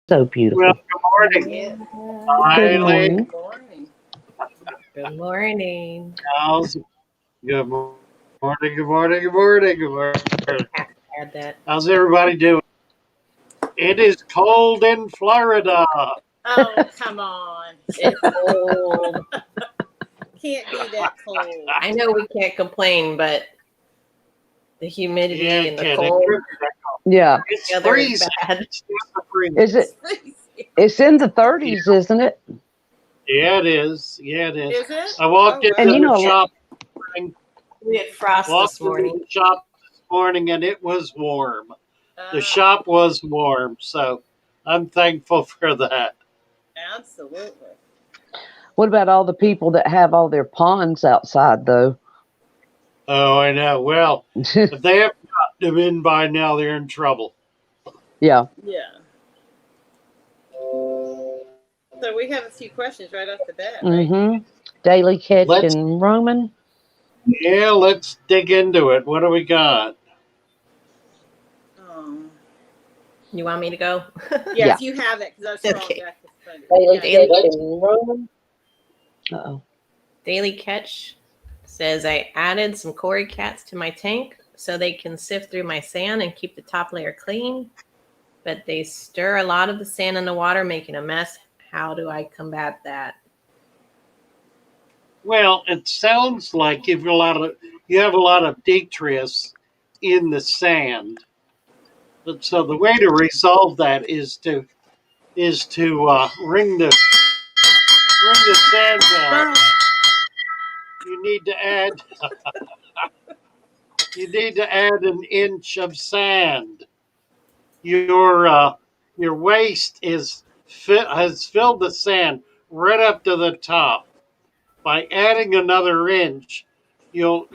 So Well, beautiful. good morning. Yeah. Good Finally, morning. Good morning. Good morning. how's good morning, good morning, good morning, good morning. Have to add that. How's everybody doing? It is cold in Florida. Oh, come on. It's cold. Can't be that cold. I know we can't complain, but the Yeah, humidity and the kid, it cold could be that cold. Yeah. It's together is freezing. bad. It's not freezing. Is it? It's freezing. It's in the Yeah, 30s, isn't it? yeah, it is. Yeah, it is. Is it? I walked Oh, into And you wow. the know, shop. Morning, We had frost this walked into morning. the shop this morning, and it was warm. The Uh, shop was warm, so I'm thankful for that. absolutely. what about all the people that have all their ponds outside, though? Oh, I know. Well, if they haven't gotten them in by now, they're in trouble. Yeah. Yeah. So we have a few questions right off the bat, right? Mm-hmm. Daily Catch Let's and Roman. let's dig into it. What do we got? Um, You want me to go? yeah, Yeah. if you have it, because I was scrolling Okay. back to find it. Daily Yeah. Daily, Catch and Roman. Uh-oh. Daily Catch says I added some Cory cats to my tank so they can sift through my sand and keep the top layer clean, but they stir a lot of the sand in the water, making a mess. How do I combat that? Well, it sounds like you have a lot of detritus in the sand. But so the way to resolve that is to ring the sand bell. Oh, You need to add an inch of sand. Your waste has filled the sand right up to the top. By adding another inch, you'll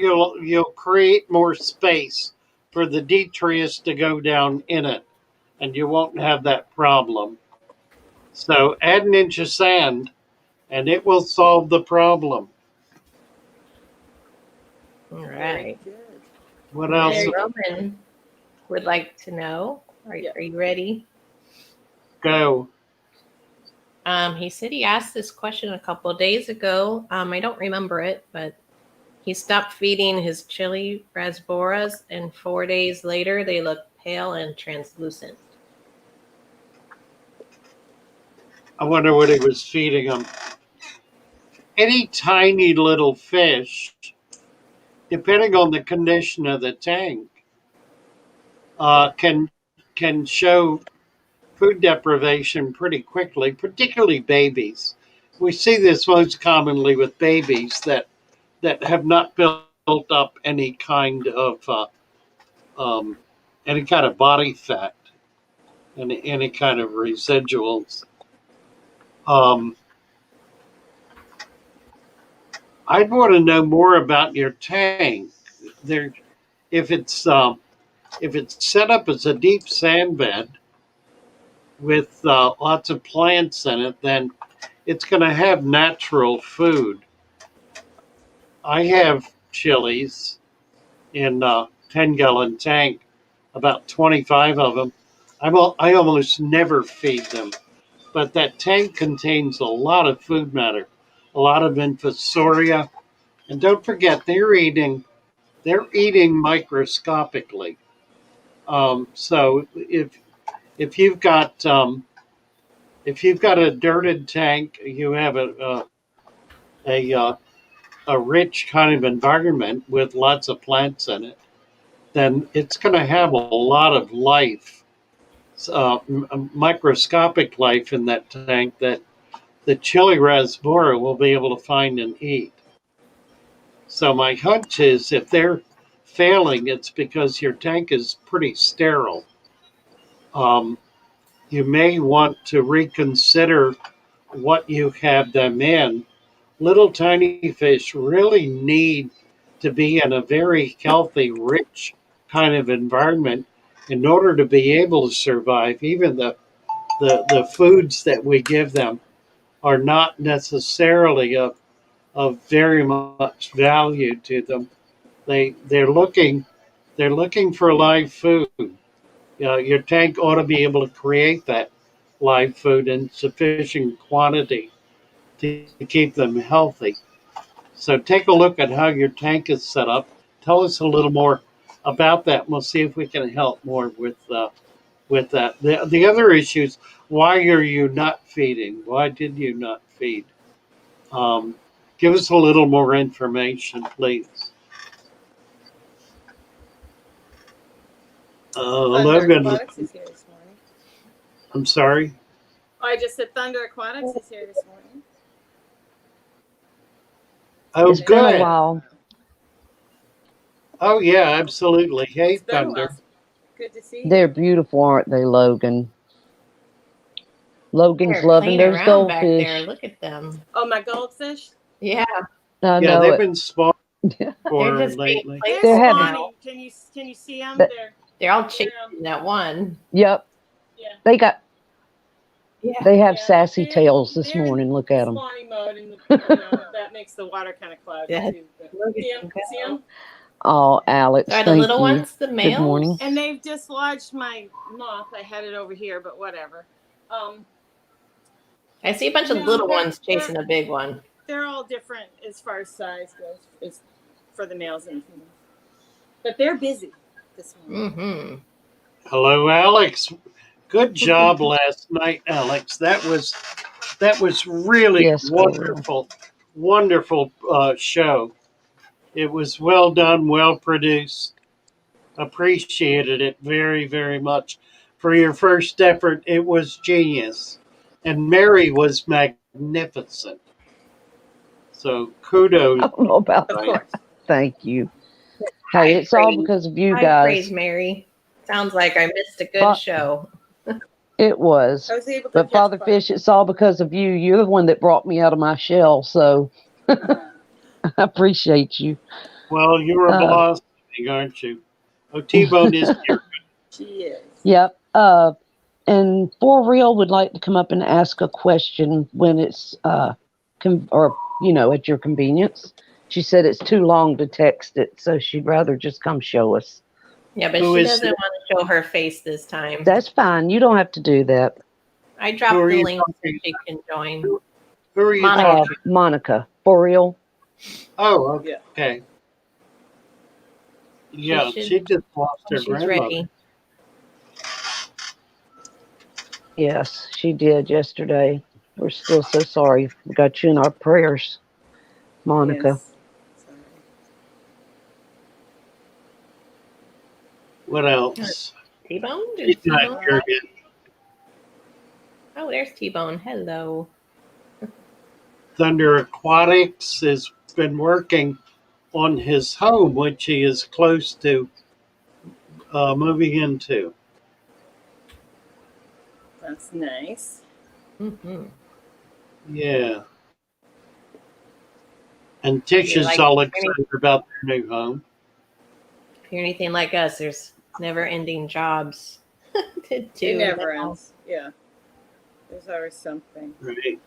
create more space for the detritus to go down in it, and you won't have that problem. So add an inch of sand, and it will solve the problem. All very right. good. What And else? then Very good. Roman would like to know, Yeah. are you ready? Go. He said he asked this question a couple of days ago. I don't remember it, but he stopped feeding his chili rasboras, and 4 days later, they look pale and translucent. I wonder what he was feeding them. Any tiny little fish, depending on the condition of the tank, can show food deprivation pretty quickly, particularly babies. We see this most commonly with babies that have not built up um, any kind of body fat, any kind of residuals. Um, I'd want to know more about your tank. There, if it's um, if it's set up as a deep sand bed with lots of plants in it, then it's going to have natural food. I have chilies in a 10-gallon tank, about 25 of them. I almost never feed them, but that tank contains a lot of food matter, a lot of infusoria, and don't forget they're eating microscopically. So if you've got if you've got a dirted tank, you have a a rich kind of environment with lots of plants in it, then it's going to have a lot of life, microscopic life in that tank that the chili rasbora will be able to find and eat. So my hunch is if they're failing, it's because your tank is pretty sterile. Um, you may want to reconsider what you have them in. Little tiny fish really need to be in a very healthy, rich kind of environment in order to be able to survive. Even the foods that we give them are not necessarily of very much value to them. They're looking for live food. Your tank ought to be able to create that live food in sufficient quantity to keep them healthy. So take a look at how your tank is set up. Tell us a little more about that. And we'll see if we can help more with that. The other issues: why are you not feeding? Why did you not feed? Um, Give us a little more information, please. Thunder Logan, Aquatics is here this morning. I'm sorry. Oh, I just said Thunder Aquatics is here this morning. Oh, It's been a good. while. Oh, yeah, absolutely. Hey, It's been a while. Thunder. Good to see you. They're beautiful, aren't they, Logan? Logan's They're loving playing those around back goldfish. there. Look at them. Oh, my goldfish? Yeah, I Yeah, know they've it. been spawning they're for just being lately. They're They're playful having- now. spawning. Can you see them? But- They're all chasing that one. Yep. Yeah. They got. Yeah. They have Yeah, sassy they're- tails this they're in morning. Look at them. spawning mode, and that makes the water kind of cloudy Yeah. too. But see 'em? Oh, Alex, Are the thank little you. ones the males? Good morning. And they've dislodged my moth. I had it over here, but whatever. I see a bunch of No, little they're- ones chasing a big one. They're all different as far as size goes, is for the males and the females. But they're busy this morning. Mm-hmm. Hello, Alex. Good job last night, Alex. That was really Yes, wonderful show. It was well done, well produced. Appreciated it very, very much. For your first effort, it was genius. And Mary was magnificent. So kudos. I don't know about Of Right. course. Thank you. High Hey, it's all praise. because of you High praise, guys. Mary. Sounds like I missed a good But- show. It was. I was able to But catch Father fire. Fish, it's all because of you. You're the one that brought me out of my shell. So I appreciate you. Well, you're a blossoming, aren't you? Oh, T-Bone is here. She is. Yep. And For Real would like to come up and ask a question when it's at your convenience. She said it's too long to text it, so she'd rather just come show us. Yeah, but Who she is doesn't it? want to show her face this time. That's fine. You don't have to do that. I Who dropped are the you link so talking she can join. Who are you Monica. talking? Monica, For Real. Oh, Yeah. okay. Yeah, should- she just lost her She's grandmother. ready. Yes, she did yesterday. We're still so sorry. We got you in our prayers, Monica. Yes. Sorry. What else? T-Bone? Did She's not T-Bone here come? yet. Oh, there's T-Bone. Hello. Thunder Aquatics has been working on his home, which he is close to moving into. That's nice. Mm-hmm. Yeah. And Tish is like all excited about their new home. If you're anything like us, there's never-ending jobs to do. It never now. ends. Yeah. There's always something. Right.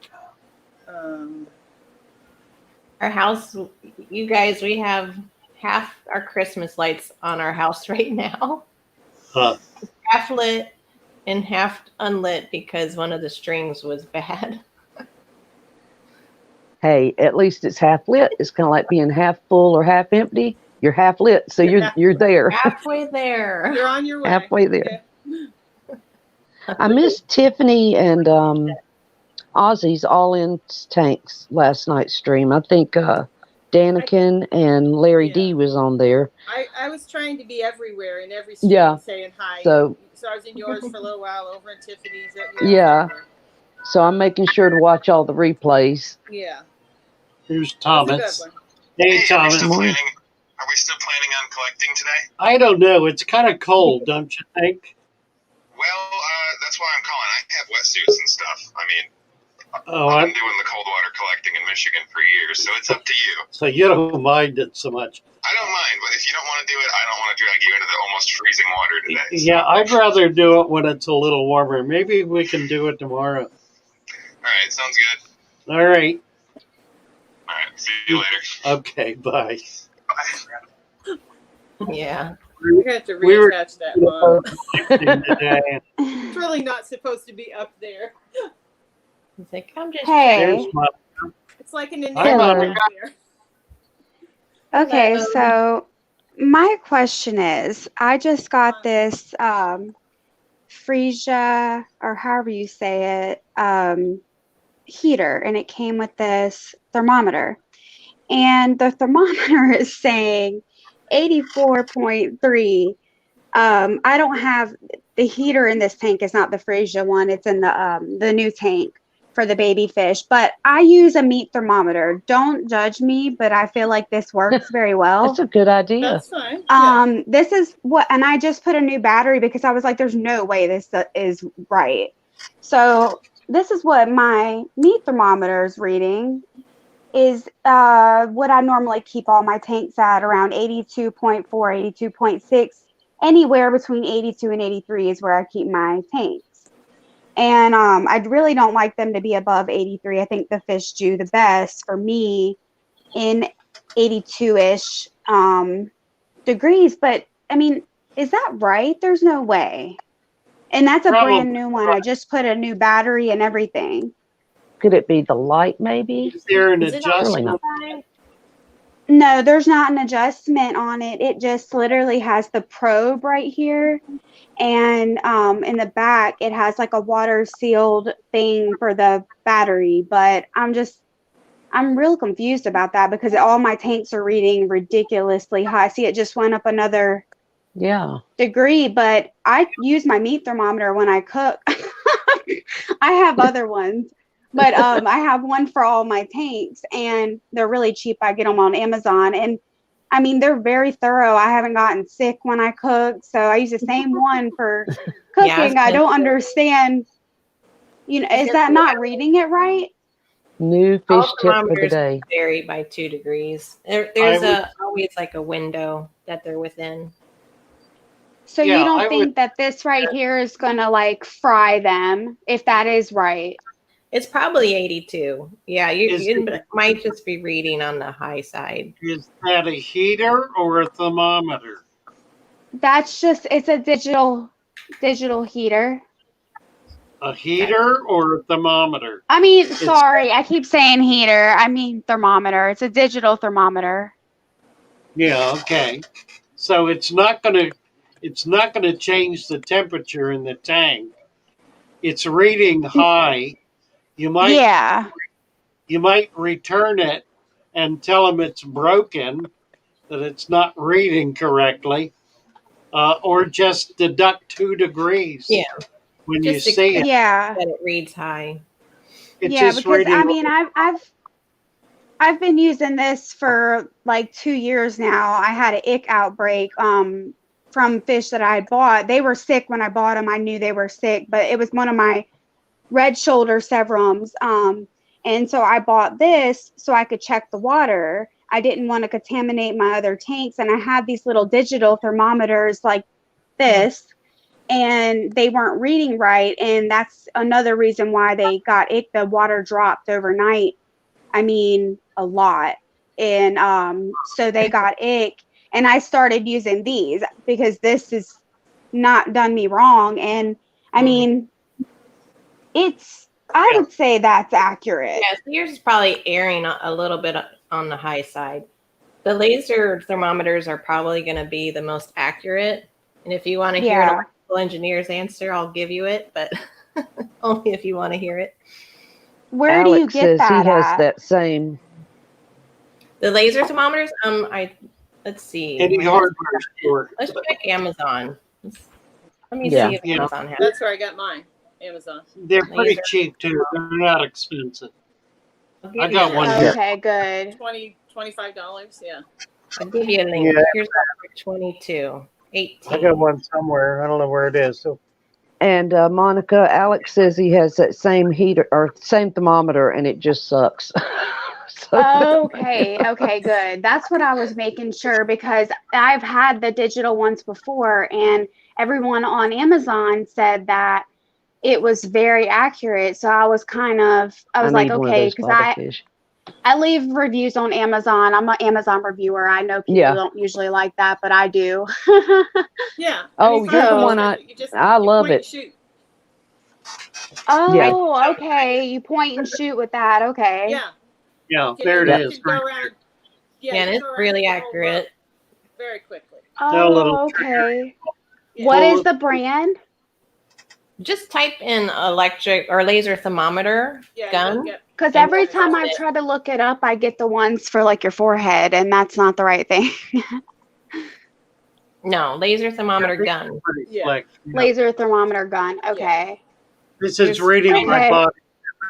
Our house, you guys, we have half our Christmas lights on our house right now. Huh. Half lit and half unlit because one of the strings was bad. Hey, at least it's half lit. It's kind of like being half full or half empty. You're half lit, so you're there. Halfway there. You're on your way. Halfway there. Yeah. I missed Tiffany and Ozzy's all in tanks last night's stream. I think Danikin and Larry D was on there. I was trying to be everywhere in every stream Yeah. saying hi. So I was in yours for a little while, over in Tiffany's. Yeah. So I'm making sure to watch all the replays. Yeah. Here's That was a Thomas. good one. Hey, Are we Thomas. still Morning. planning? Are we still planning on collecting today? I don't know. It's kind of cold, don't you think? Well, that's why I'm calling. I have wetsuits and stuff. I mean, Oh, I've been doing the cold water collecting in Michigan for years, so it's up to you. so you don't mind it so much. I don't mind, but if you don't want to do it, I don't want to drag you into the almost freezing water today. Yeah, I'd rather do it when it's a little warmer. Maybe we can do it tomorrow. All right, sounds good. All right. All right, see you later. Okay, bye. Yeah. You're going to have to We were- reattach that mom. Today. For really not supposed to be up there. He's like, I'm just Hey. There's my, It's like an Hi, enigma Monica. back there. Okay, Hello. so my question is, I just got this freesia, or however you say it, heater, and it came with this thermometer. And the thermometer is saying 84.3. I don't have the heater in this tank is not the freesia one. It's in the new tank for the baby fish. But I use a meat thermometer. Don't judge me, but I feel like this works very well. That's a good idea. That's fine. Yeah. This is what, and I just put a new battery because I was like, there's no way this is right. So this is what my meat thermometer is reading. Is what I normally keep all my tanks at, around 82.4, 82.6. Anywhere between 82 and 83 is where I keep my tanks. And I really don't like them to be above 83. I think the fish do the best for me in 82-ish degrees. But I mean, is that right? There's no way. And that's a brand new one. I just put a new battery and everything. Could it be the light, maybe? is there an Is it on Surely adjustment? not. the side? No, there's not an adjustment on it. It just literally has the probe right here. And in the back, it has like a water sealed thing for the battery. But I'm real confused about that because all my tanks are reading ridiculously high. See, it just went up another Yeah. degree, but I use my meat thermometer when I cook. I have other ones, but I have one for all my tanks, and they're really cheap. I get them on Amazon, and I mean, they're very thorough. I haven't gotten sick when I cook, so I use the same one for cooking. Yeah, I don't understand. Is that not reading it right? New All fish tip for the thermometers day. vary by 2 degrees. There's would- always like a window that they're within. So Yeah, you don't I think would- that this right here is gonna like fry them, if that is right? It's probably 82. Yeah, you Is might just be reading on the high side. Is that a heater or a thermometer? It's a digital heater. A heater or a thermometer? I mean, sorry, I keep saying heater. I mean thermometer. It's a digital thermometer. Yeah, okay. So it's not gonna change the temperature in the tank. It's reading high. You might Yeah. you might return it and tell them it's broken, that it's not reading correctly, or just deduct 2 degrees. Yeah. When Just you see it, Yeah. That it reads high. it's Yeah, just because reading. I mean I've been using this for like 2 years now. I had an ick outbreak from fish that I had bought. They were sick when I bought them. I knew they were sick, but it was one of my red shoulder severums. And so I bought this so I could check the water. I didn't want to contaminate my other tanks, and I had these little digital thermometers like this, and they weren't reading right, and that's another reason why they got ick. The water dropped overnight. I mean, a lot. And so they got ick, and I started using these because this has not done me wrong. And I mean, I would say that's accurate. Yeah, so yours is probably erring a little bit on the high side. The laser thermometers are probably going to be the most accurate. And if you want to hear an electrical engineer's answer, I'll give you it, but only if you want to hear it. Where Alex do you get says that he has at? that same. The laser thermometers, let's see. Any hardware store. Let's check Amazon. Let me Yeah. see if Amazon has it. That's where I got mine. Amazon. They're pretty Laser. cheap too. They're not expensive. I'll give I you got a one link. here. Okay, good. $25. Yeah. I'll give you a link. Yeah. Here's 22, 18. I got one somewhere. I don't know where it is. So And Monica, Alex says he has that same heater or same thermometer, and it just sucks. Okay, good. That's what I was making sure, because I've had the digital ones before, and everyone on Amazon said that it was very accurate. So I was like, need one of okay, those because bobber fish. I leave reviews on Amazon. I'm an Amazon reviewer. I know people don't usually like that, but I do. Yeah. Oh, for you're the most one of it, you I love point and it. shoot. Oh, okay. You point and shoot with that. Okay. Yeah. Yeah, You there can- it you is. can go around. Yeah, and you it's go around really the whole row accurate. very quickly. No little Oh, okay. Yeah. What Pull is the brand? Just type in electric or laser thermometer Yeah, gun. you'll get. Because And every you'll time find I it. try to look it up, I get the ones for like your forehead, and that's not the right thing. No, laser thermometer gun. pretty Yeah. slick. Yeah. Laser thermometer gun. Okay. This is There's reading my Okay. body.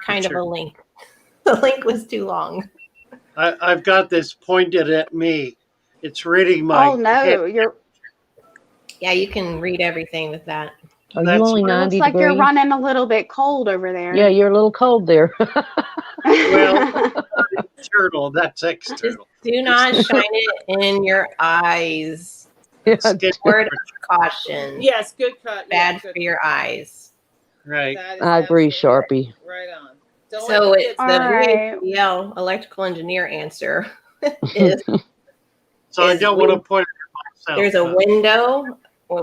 Kind of a link. The link was too long. I've got this pointed at me. It's reading my Oh no, head. Yeah, you can read everything with that. Are you That's only what- it 90 looks like you're degrees? running a little bit cold over there. Yeah, you're a little cold there. Well, internal. That's Just external. do not shine it in your eyes. Yeah, Skin Word of caution. Yes, good cut. Bad Yeah, good. for your eyes. Right. That is I agree, absolutely Sharpie. right on. Don't So let the it's kids All the right. VHDL electrical engineer answer is So I is don't want to point it at myself. there's a but- window.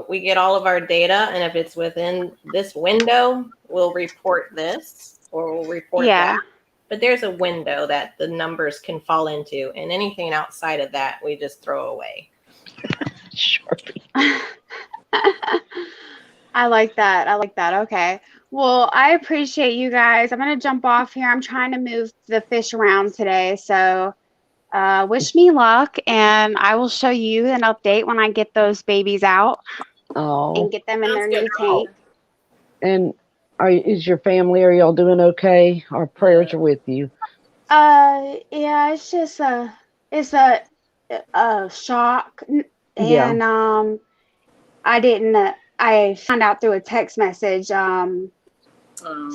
We get all of our data, and if it's within this window, we'll report this or we'll report Yeah. that. But there's a window that the numbers can fall into, and anything outside of that, we just throw away. Sharpie. I like that. I like that. Okay. Well, I appreciate you guys. I'm going to jump off here. I'm trying to move the fish around today. So, wish me luck, and I will show you an update when I get those babies out Oh, and get them in their Sounds new good. tank. and is your family? Are y'all doing okay? Our prayers are with you. Yeah, it's just a shock, Yeah. and I didn't. I found out through a text message.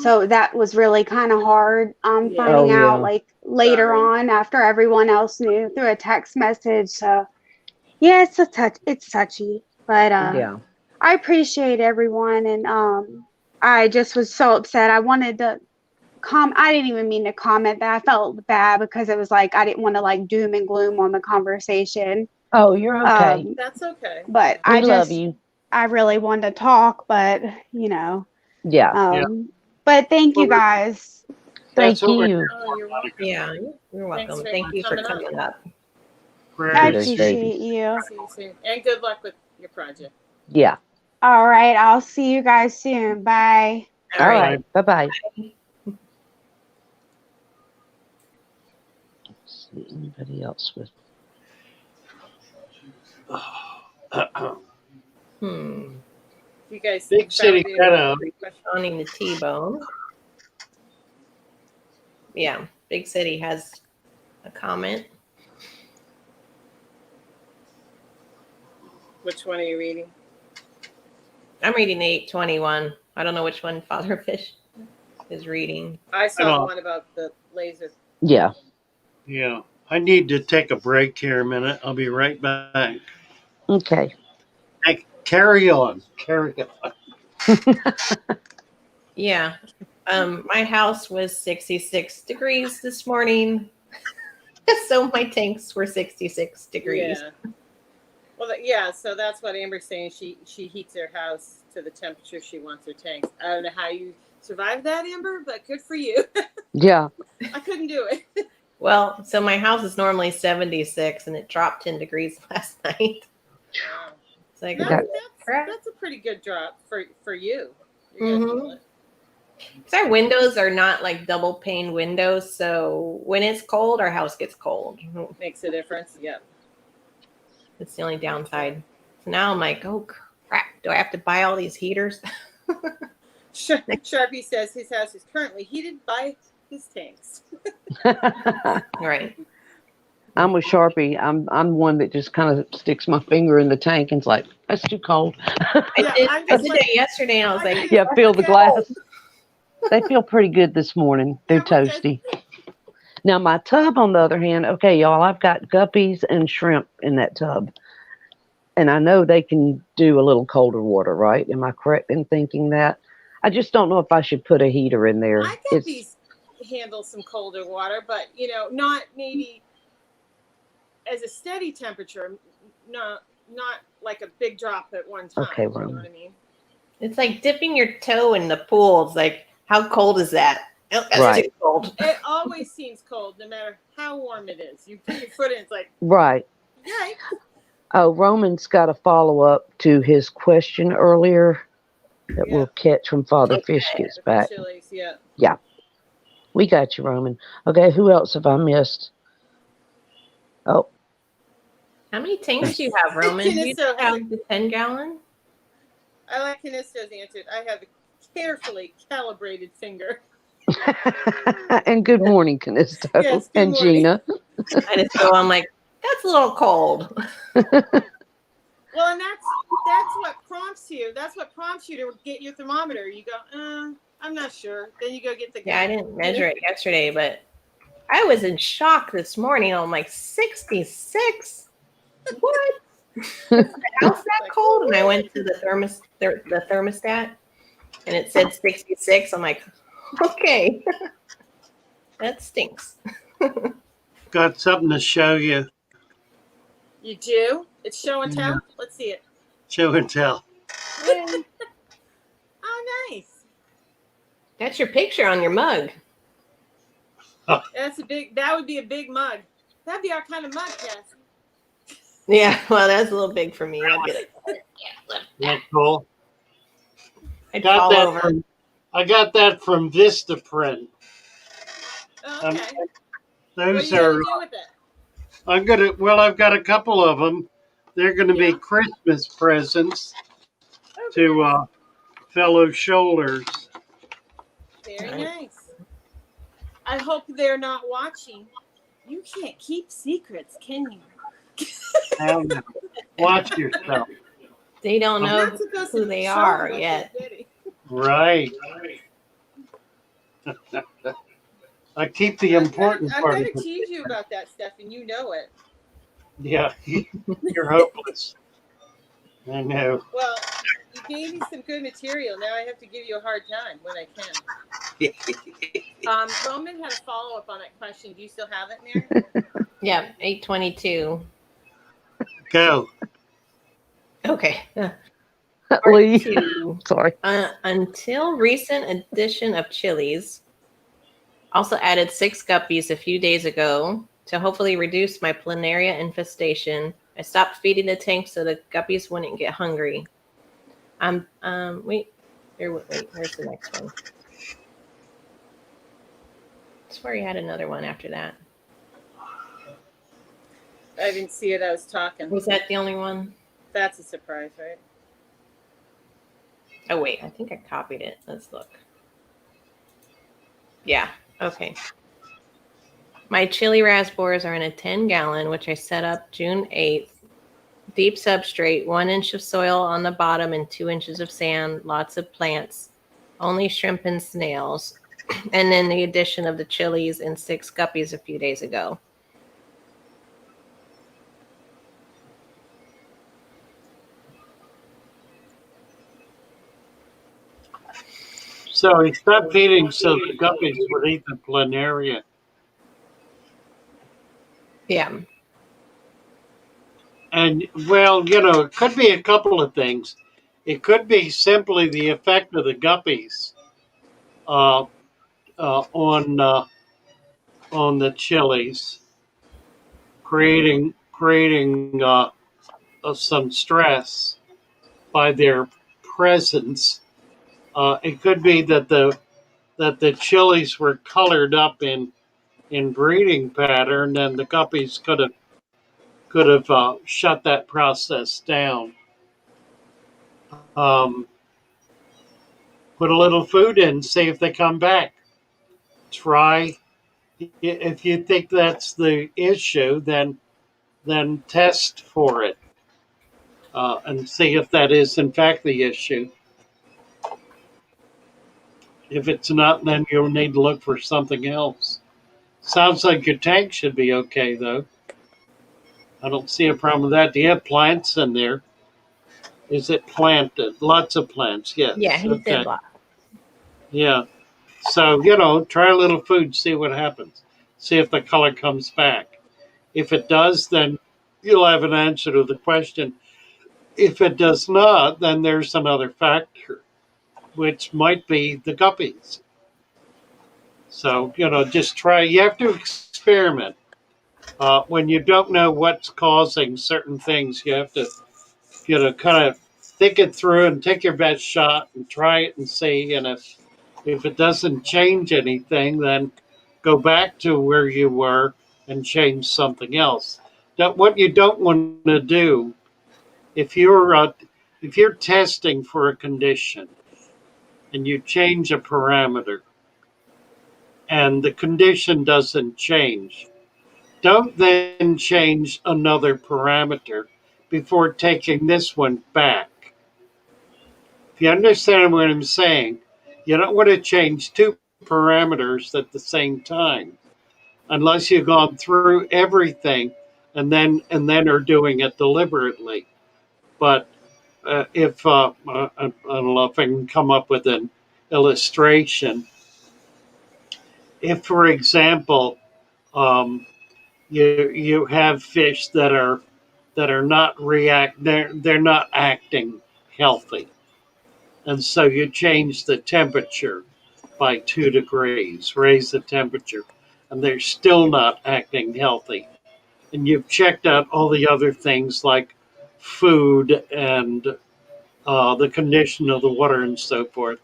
So that was really kind of hard. Yeah. Finding Oh, out yeah. like later Sorry. on after everyone else knew through a text message. So yeah, it's touchy, but Yeah. I appreciate everyone, and I just was so upset. I wanted to I didn't even mean to comment that. I felt bad because it was like I didn't want to like doom and gloom on the conversation. Oh, you're okay. That's okay. But We I love just you. I really wanted to talk, but you know. Yeah. But thank you guys. Thank That's what we're you. Oh, you're welcome. Yeah, you're welcome. Very Thank much you for coming coming up. Prayers. I Those appreciate you. See you soon. And good luck with your project. Yeah. All right, I'll see you guys soon. Bye. All right. Bye bye. See anybody else with? You guys Big found City any Meadow. questions? Responding to T-Bone. Yeah, Big City has a comment. Which one are you reading? I'm reading 821. I don't know which one Father Fish is reading. I saw Oh. the one about the laser. Yeah. Yeah. I need to take a break here a minute. I'll be right back. Okay. Hey, carry on. Carry on. Yeah. My house was 66 degrees this morning. So my tanks were 66 degrees. Yeah. Well, yeah. So that's what Amber's saying. She heats her house to the temperature she wants her tanks. I don't know how you survived that, Amber, but good for you. Yeah. I couldn't do it. Well, so my house is normally 76 and it dropped 10 degrees last night. Wow. It's like, That- That's a pretty good drop for you. You're gonna feel it. because our windows are not like double pane windows, so when it's cold, our house gets cold. Makes a difference. Yep. It's the only downside. So now I'm like, oh crap, do I have to buy all these heaters? Sharpie says his house is currently heated by his tanks. Right. I'm with Sharpie. I'm one that just kind of sticks my finger in the tank and's like, that's too cold. Yeah, I I'm did just like- that yesterday, and I was like, Yeah, feel the glass. They feel pretty good this morning. They're Yeah, okay. toasty. Now my tub, on the other hand, okay, y'all, I've got guppies and shrimp in that tub. And I know they can do a little colder water, right? Am I correct in thinking that? I just don't know if I should put a heater in there. I got these handle some colder water, but not maybe as a steady temperature. Not like a big drop at one time. Okay, You know Rome. what I mean? it's like dipping your toe in the pool. It's like, How cold is that? Oh, that's Right. too cold. It always seems cold, no matter how warm it is. You put your foot in, it's like, Right. yikes. Oh, Roman's got a follow-up to his question earlier that Yeah. we'll catch when Father Fish Okay. gets With back. the chilies, yeah. Yeah. We got you, Roman. Okay, who else have I missed? Oh, How many tanks do you have, Roman? Do you Canisto has have the 10-gallon? I like Canisto's answer. I have a carefully calibrated finger. and good morning, Canisto Yes, good and morning. Gina. I just go, I'm like, that's a little cold. Well, and that's what prompts you. That's what prompts you to get your thermometer. You go, I'm not sure. Then you go get the Yeah, I didn't measure it yesterday, but I was in shock this morning. I'm like, 66? What? The house that cold? And I went to the thermostat, and it said 66. I'm like, okay, that stinks. Got something to show you. You do? It's show and tell? Let's see it. Show and tell. Yeah. Oh, nice. That's your picture on your mug. That would be a big mug. That'd be our kind of mug, Cass. Yeah, well, that's a little big for me. I'll get it. That's cool. I'd fall over. I got that from Vistaprint. Oh, okay. Those what are are. you gonna do with it? I've got a couple of them. They're going to be Christmas presents to fellow shoalers. Very nice. I hope they're not watching. You can't keep secrets, can you? Now, watch yourself. They don't I'm know not supposed who to they show are them what yet. they're getting. Right. I keep the important I'm part gonna of it. tease you about that stuff, and you know it. Yeah, you're hopeless. I know. Well, you gave me some good material. Now I have to give you a hard time when I can. Roman had a follow-up on that question. Do you still have it, Mary? Yeah, 822. Go. Okay. Lee. Two. Sorry. Until recent addition of chilies, also added 6 guppies a few days ago to hopefully reduce my planaria infestation. I stopped feeding the tank so the guppies wouldn't get hungry. Wait, where's the next one? I swear he had another one after that. I didn't see it. I was talking. Was that the only one? That's a surprise, right? Oh, wait, I think I copied it. Let's look. Yeah, okay. My chili raspberries are in a 10-gallon, which I set up June 8th. Deep substrate, 1 inch of soil on the bottom and 2 inches of sand, lots of plants, only shrimp and snails. And then the addition of the chilies and 6 guppies a few days ago. So he stopped feeding so the guppies would eat the planaria. Yeah. And, well, it could be a couple of things. It could be simply the effect of the guppies on the chilies, creating some stress by their presence. It could be that the chilies were colored up in breeding pattern, and the guppies could have shut that process down. Put a little food in, see if they come back. Try. If you think that's the issue, then test for it and see if that is in fact the issue. If it's not, then you'll need to look for something else. Sounds like your tank should be okay, though. I don't see a problem with that. Do you have plants in there? Is it planted? Lots of plants, yes. Yeah, he said lots. Yeah. So, try a little food, see what happens. See if the color comes back. If it does, then you'll have an answer to the question. If it does not, then there's another factor, which might be the guppies. So, just try. You have to experiment. When you don't know what's causing certain things, you have to, kind of think it through and take your best shot and try it and see. And if it doesn't change anything, then go back to where you were and change something else. What you don't want to do if you're testing for a condition and you change a parameter and the condition doesn't change, don't then change another parameter before taking this one back. If you understand what I'm saying, you don't want to change two parameters at the same time unless you've gone through everything and then are doing it deliberately. But if I don't know if I can come up with an illustration. If, for example, um, you have fish that are not they're not acting healthy, and so you change the temperature by 2 degrees, raise the temperature, and they're still not acting healthy. And you've checked out all the other things like food and the condition of the water and so forth,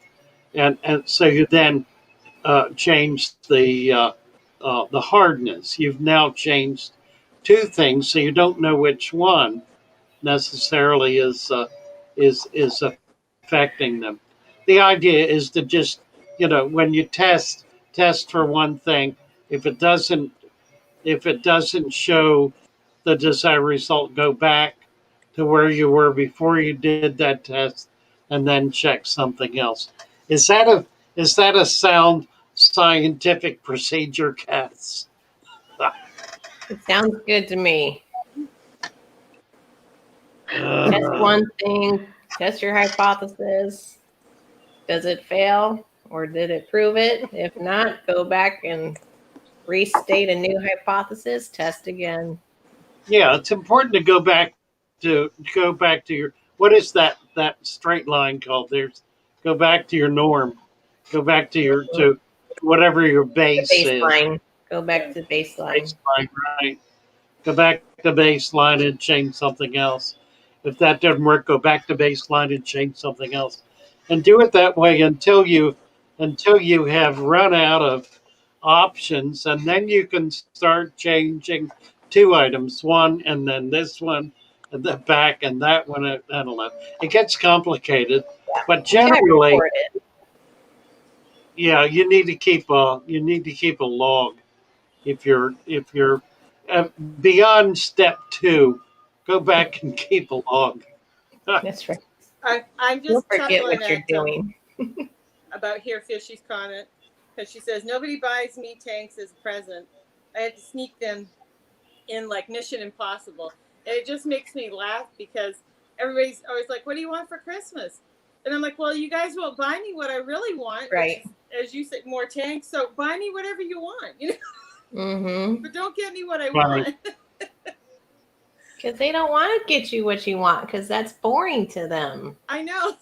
and so you then change the hardness. You've now changed two things, so you don't know which one necessarily is affecting them. The idea is to just, when you test for one thing. If it doesn't if it doesn't show the desired result, go back to where you were before you did that test, and then check something else. Is that a is that a sound scientific procedure, Cass? It sounds good to me. Test Uh, one thing, test your hypothesis. Does it fail or did it prove it? If not, go back and restate a new hypothesis, test again. yeah, it's important to go back to your, what is that straight line called? There's Go back to your norm. Go back to whatever your The base is. baseline. Go back to baseline. Baseline, right? Go back to baseline and change something else. If that doesn't work, go back to baseline and change something else, and do it that way until you have run out of options, and then you can start changing two items, one and then this one, and then back and that one. I don't know. It gets complicated, but You gotta generally, record it. yeah, you need to keep a log if you're uh, beyond step two. Go back and keep a log. That's right. I'm You'll just forget chuckling what you're at doing. about here Fishy's comment, because she says nobody buys me tanks as a present. I had to sneak them in like Mission Impossible. And it just makes me laugh because everybody's always like, "What do you want for Christmas?" And I'm like, "Well, you guys won't buy me what I really want, Right. which is, as you said, more tanks. So buy me whatever you want, Mm-hmm. but don't get me what I Right. want." Because they don't want to get you what you want because that's boring to them. I know.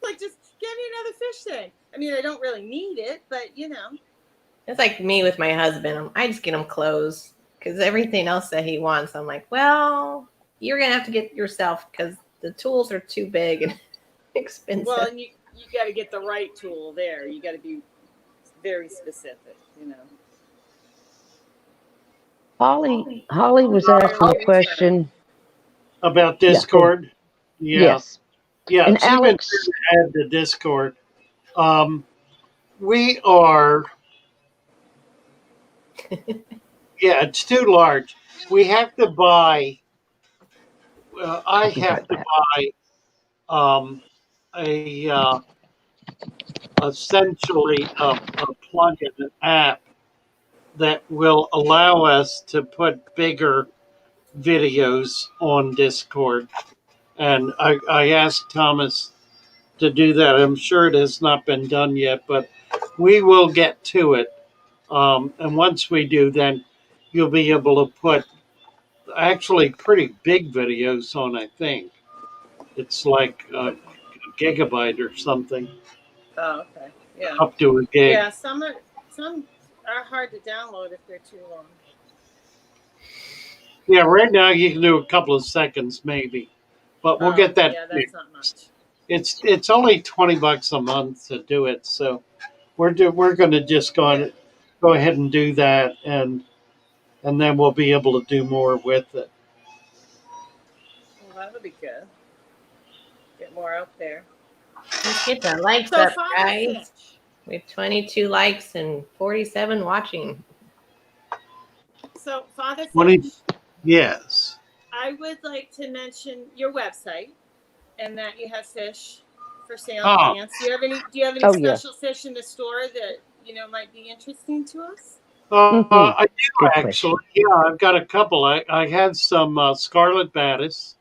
Like, just get me another fish tank. I mean, I don't really need it, but It's like me with my husband. I just get him clothes because everything else that he wants, I'm like, well, you're going to have to get yourself because the tools are too big and expensive. Well, and you got to get the right tool there. You got to be very specific. Holly was asking a question. About Discord. Yeah. Yes. Yeah. And It's even Alex, to add the Discord. We are, yeah, it's too large. We have to buy, I can have type to that. buy a essentially a plugin, an app that will allow us to put bigger videos on Discord. And I asked Thomas to do that. I'm sure it has not been done yet, but we will get to it. And once we do, then you'll be able to put actually pretty big videos on, I think. It's like a gigabyte or something. Oh, okay. Yeah. up to a gig. Yeah. Some are hard to download if they're too long. Yeah, right now you can do a couple of seconds maybe, but we'll get that Yeah, that's not much. fixed. It's only $20 a month to do it, so we're going to just go ahead and do that, and then we'll be able to do more with it. Well, that'll be good. Get more out there. Let's get the likes So, up, Father guys. Fish. We have 22 likes and 47 watching. So, Father 20, Fish, yes. I would like to mention your website and that you have fish for sale Oh. and plants. Do you have any Oh, yeah. special fish in the store that might be interesting to us? I do Good actually. question. Yeah, I've got a couple. I have some scarlet batis,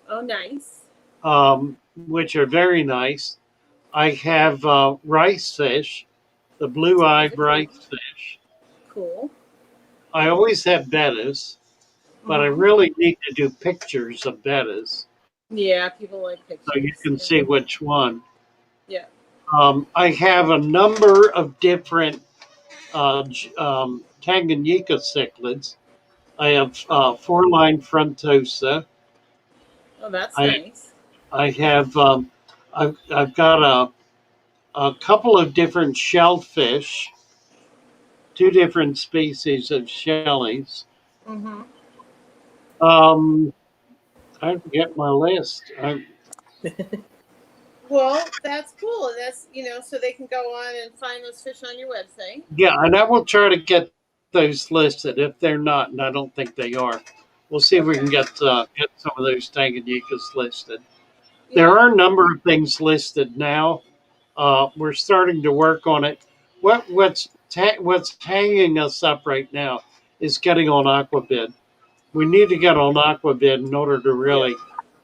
Oh, nice. which are very nice. I have rice fish, the Those blue-eyed are rice cool. fish. Cool. I always have bettas, but I Mhm. really need to do pictures of bettas Yeah, people like so pictures. you can Yeah. see which one. Yeah. I have a number of different Tanganyika cichlids. I have four-line frontosa. Oh, that's I nice. I have I've got a couple of different shellfish, two different species of shellies. Mhm. Um, I forget my list. Well, that's cool. That's so they can go on and find those fish on your website. Yeah, and I will try to get those listed. If they're not, and I don't think they are, we'll see if we can Okay. get some of those Tanganyikas listed. There Yeah. are a number of things listed now. We're starting to work on it. What's hanging us up right now is getting on Aquabid. We need to get on Aquabid in order to Yeah. really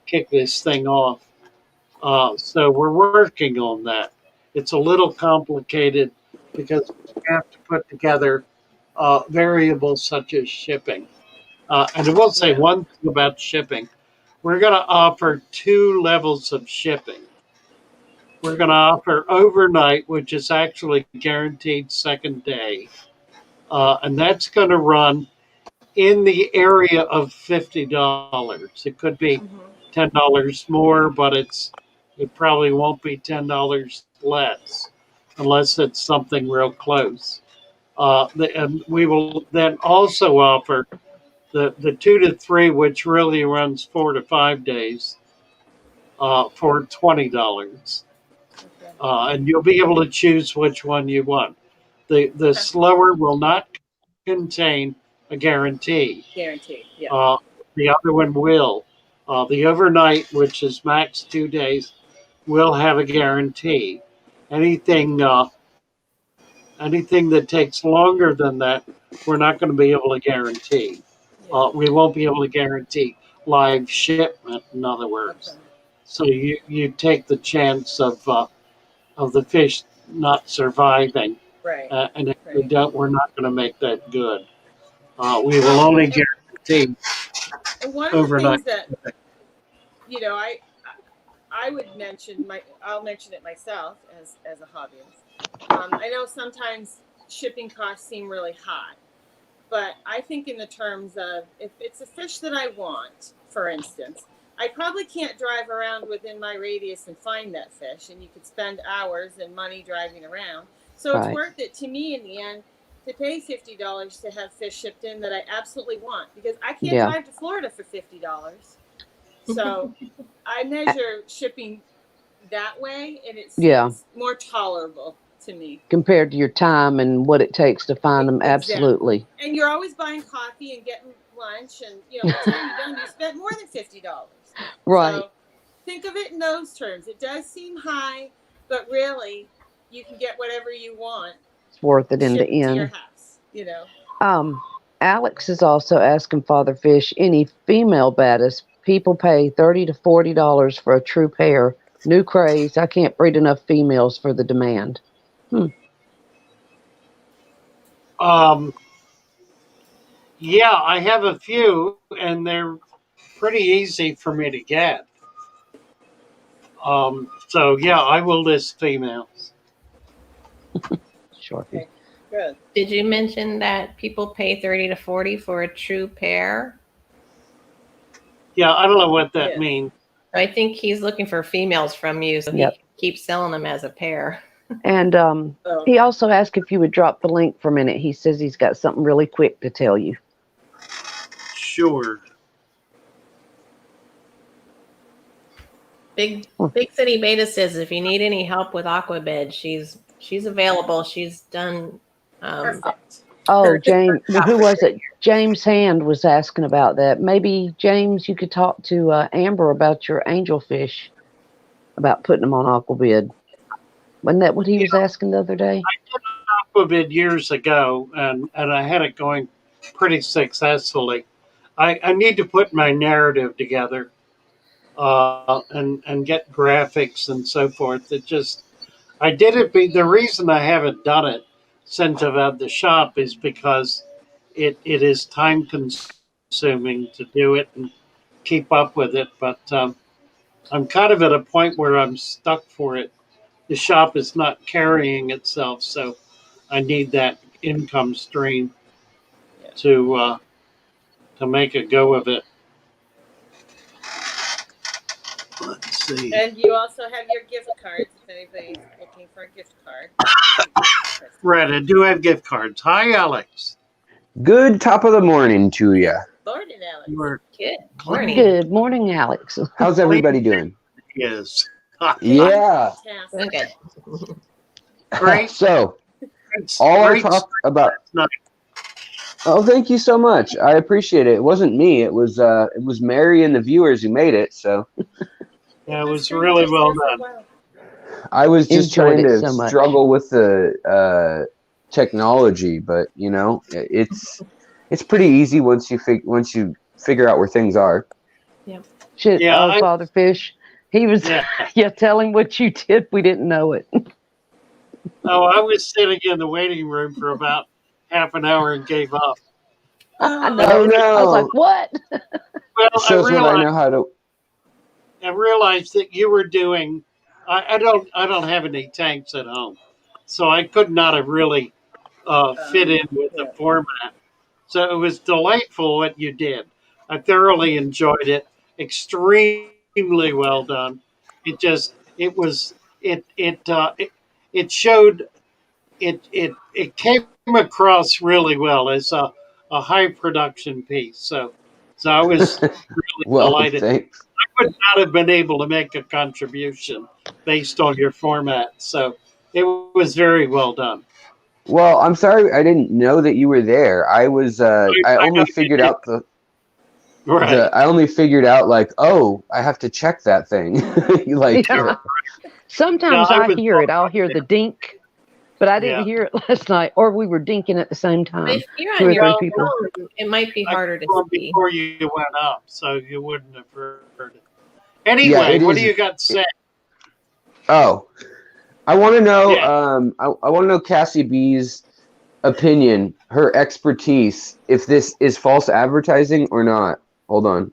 kick this thing off. So we're working on that. It's a little complicated because we have to put together variables such as shipping. And I will say Yeah. one thing about shipping. We're going to offer two levels of shipping. We're going to offer overnight, which is actually guaranteed second day. And that's going to run in the area of $50. It could be Mhm. $10 more, but it probably won't be $10 less unless it's something real close. And we will then also offer the 2 to 3, which really runs 4 to 5 days, for $20. Okay. And you'll be able to choose which one you want. The Okay. slower will not contain a guarantee. Guaranteed. Yeah. Uh, the other one will. The overnight, which is max 2 days, will have a guarantee. Anything anything that takes longer than that, we're not going to be able to guarantee. Yeah. We won't be able to guarantee live shipment. In other Okay. words, so you take the chance of the fish not surviving, Right. and if we Right. don't, we're not going to make that good. We will only And, guarantee and one of the overnight things that shipping. you know, I I would mention I'll mention it myself as a hobbyist. I know sometimes shipping costs seem really high, but I think in the terms of if it's a fish that I want, for instance, I probably can't drive around within my radius and find that fish, and you could spend hours and money driving around. So it's Right. worth it to me in the end to pay $50 to have fish shipped in that I absolutely want because I can't Yeah. drive to Florida for $50. So I measure shipping that way, and Yeah. it's more tolerable to me. Compared to your time and what it takes to find them. Exactly. Absolutely. And you're always buying coffee and getting lunch, and by the time you're done, you spent more than $50. Right. So think of it in those terms. It does seem high, but really, you can get whatever you want It's worth it in the shipped to your end. house. Um, Alex is also asking Father Fish, any female baddest? People pay $30 to $40 for a true pair. New craze. I can't breed enough females for the demand. Um, yeah, I have a few, and they're pretty easy for me to get. So yeah, I will list females. Sharpie. Okay, good. Did you mention that people pay 30 to 40 for a true pair? Yeah, I don't know what that Yeah. means. I think he's looking for females from you, so Yep. he keeps selling them as a pair. And Oh. he also asked if you would drop the link for a minute. He says he's got something really quick to tell you. Sure. Big City Beta says if you need any help with Aquabed, she's available. She's done. Perfect. Oh, James, who was it? James Hand was asking about that. Maybe, James, you could talk to Amber about your angelfish, about putting them on Aquabid. Wasn't that what he was asking the other day? I did Aquabid years ago, and I had it going pretty successfully. I need to put my narrative together and get graphics and so forth. I did it. The reason I haven't done it since I've had the shop is because it is time consuming to do it and keep up with it. But I'm kind of at a point where I'm stuck for it. The shop is not carrying itself, so I need that income stream to make a go of it. Let's see. And you also have your gift cards if anybody's looking for a gift card. Right, I do have gift cards. Hi, Alex. Good top of the morning to you. Morning, Alex. We're Good morning. Good morning, Alex. How's everybody doing? is Yeah. Doing good. great. So, It's all I great talked about. night. Oh, thank you so much. I appreciate it. It wasn't me. It was Mary and the viewers who made it. So Yeah, it was really well done. I was just Enjoyed trying it to so much. struggle with the technology, but you know, it's pretty easy once you figure out where things are. Shit, Yeah, Father Fish. He was, Yeah. yeah, tell him what you did. We didn't know it. Oh, I was sitting in the waiting room for about half an hour and gave up. I Oh know. no! I was like, what? Well, It shows what I know how to. I realized that you were doing. I don't have any tanks at home, so I could not have really fit in with the format. So it was delightful what you did. I thoroughly enjoyed it. Extremely well done. It just it was it showed it came across really well as a high production piece. So I was really Well, delighted. thanks. I would not have been able to make a contribution based on your format. So it was very well done. Well, I'm sorry I didn't know that you were there. I was I only figured out Right. I only figured out like, oh, I have to check that thing. Like Yeah. Sometimes Yeah, I I was- hear it. I'll hear the dink, but I didn't Yeah. hear it last night, or we were dinking at the same But time. if you're Two or on your three people. phone, it might be I harder to saw see. before you went up, so you wouldn't have heard it. Yeah, Anyway, it what is- do you got to say? oh. I want to know Yeah. I want to know Cassie B's opinion, her expertise, if this is false advertising or not. Hold on.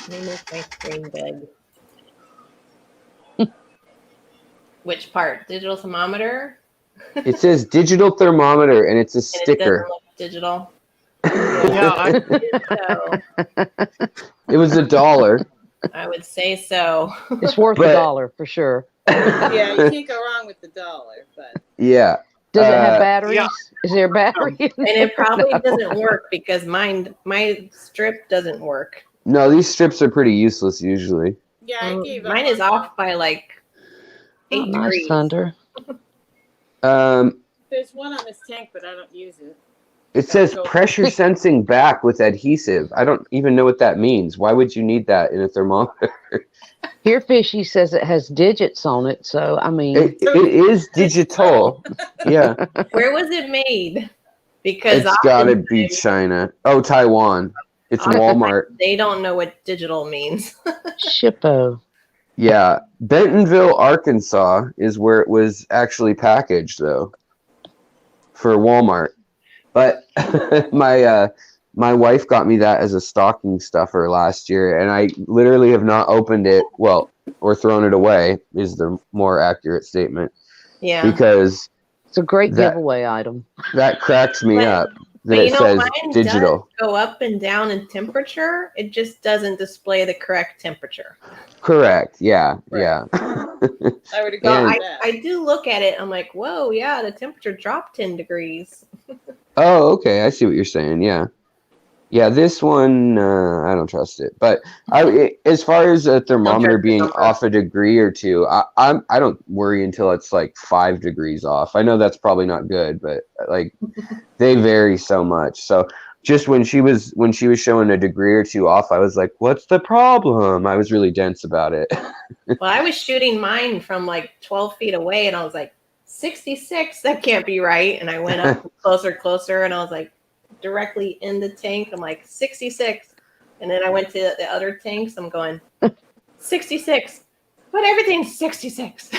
Let me make my screen big. Which part? Digital thermometer? It says digital thermometer and it's a And it sticker. doesn't look digital. Yeah, So It was $1. I would say so. It's worth But- $1 for sure. Yeah, you can't go wrong with the dollar, but Yeah. Does it have Uh, batteries? yeah. Is there a battery? in And there? it probably No. doesn't work because my strip doesn't work. No, these strips are pretty useless usually. yeah, I gave up. Mine is on off by like Oh, 8 nice, degrees. Thunder. There's one on this tank, but I don't use it. It says pressure sensing back with adhesive. I don't even know what that means. Why would you need that in a thermometer? Here, Fishy says it has digits on it, so I mean, It is digital. Yeah. Where was it made? Because It's gotta often be China. Oh, Taiwan. It's Walmart. they don't know what digital means. Shippo. Yeah. Bentonville, Arkansas is where it was actually packaged, though, for Walmart. But my wife got me that as a stocking stuffer last year, and I literally have not opened it. Well, or thrown it away is the more accurate statement, Yeah. because It's a great that giveaway item. that cracks me But- up that But it you know, says mine digital. does go up and down in temperature. It just doesn't display the correct temperature. Correct. Yeah. Right. Yeah. I would agree So And- with that. I do look at it. I'm like, whoa, yeah, the temperature dropped 10 degrees. Oh, okay. I see what you're saying. Yeah. Yeah, this one, I don't trust it. But as far as a thermometer trust the being number. off a degree or two, I don't worry until it's like 5 degrees off. I know that's probably not good, but like they vary so much. So just when she was showing a degree or two off, I was like, "What's the problem?" I was really dense about it. Well, I was shooting mine from like 12 feet away, and I was like, 66, that can't be right. And I went up closer, and I was like, directly in the tank. I'm like, 66. And then I went to the other tanks. I'm going, 66. But everything's 66.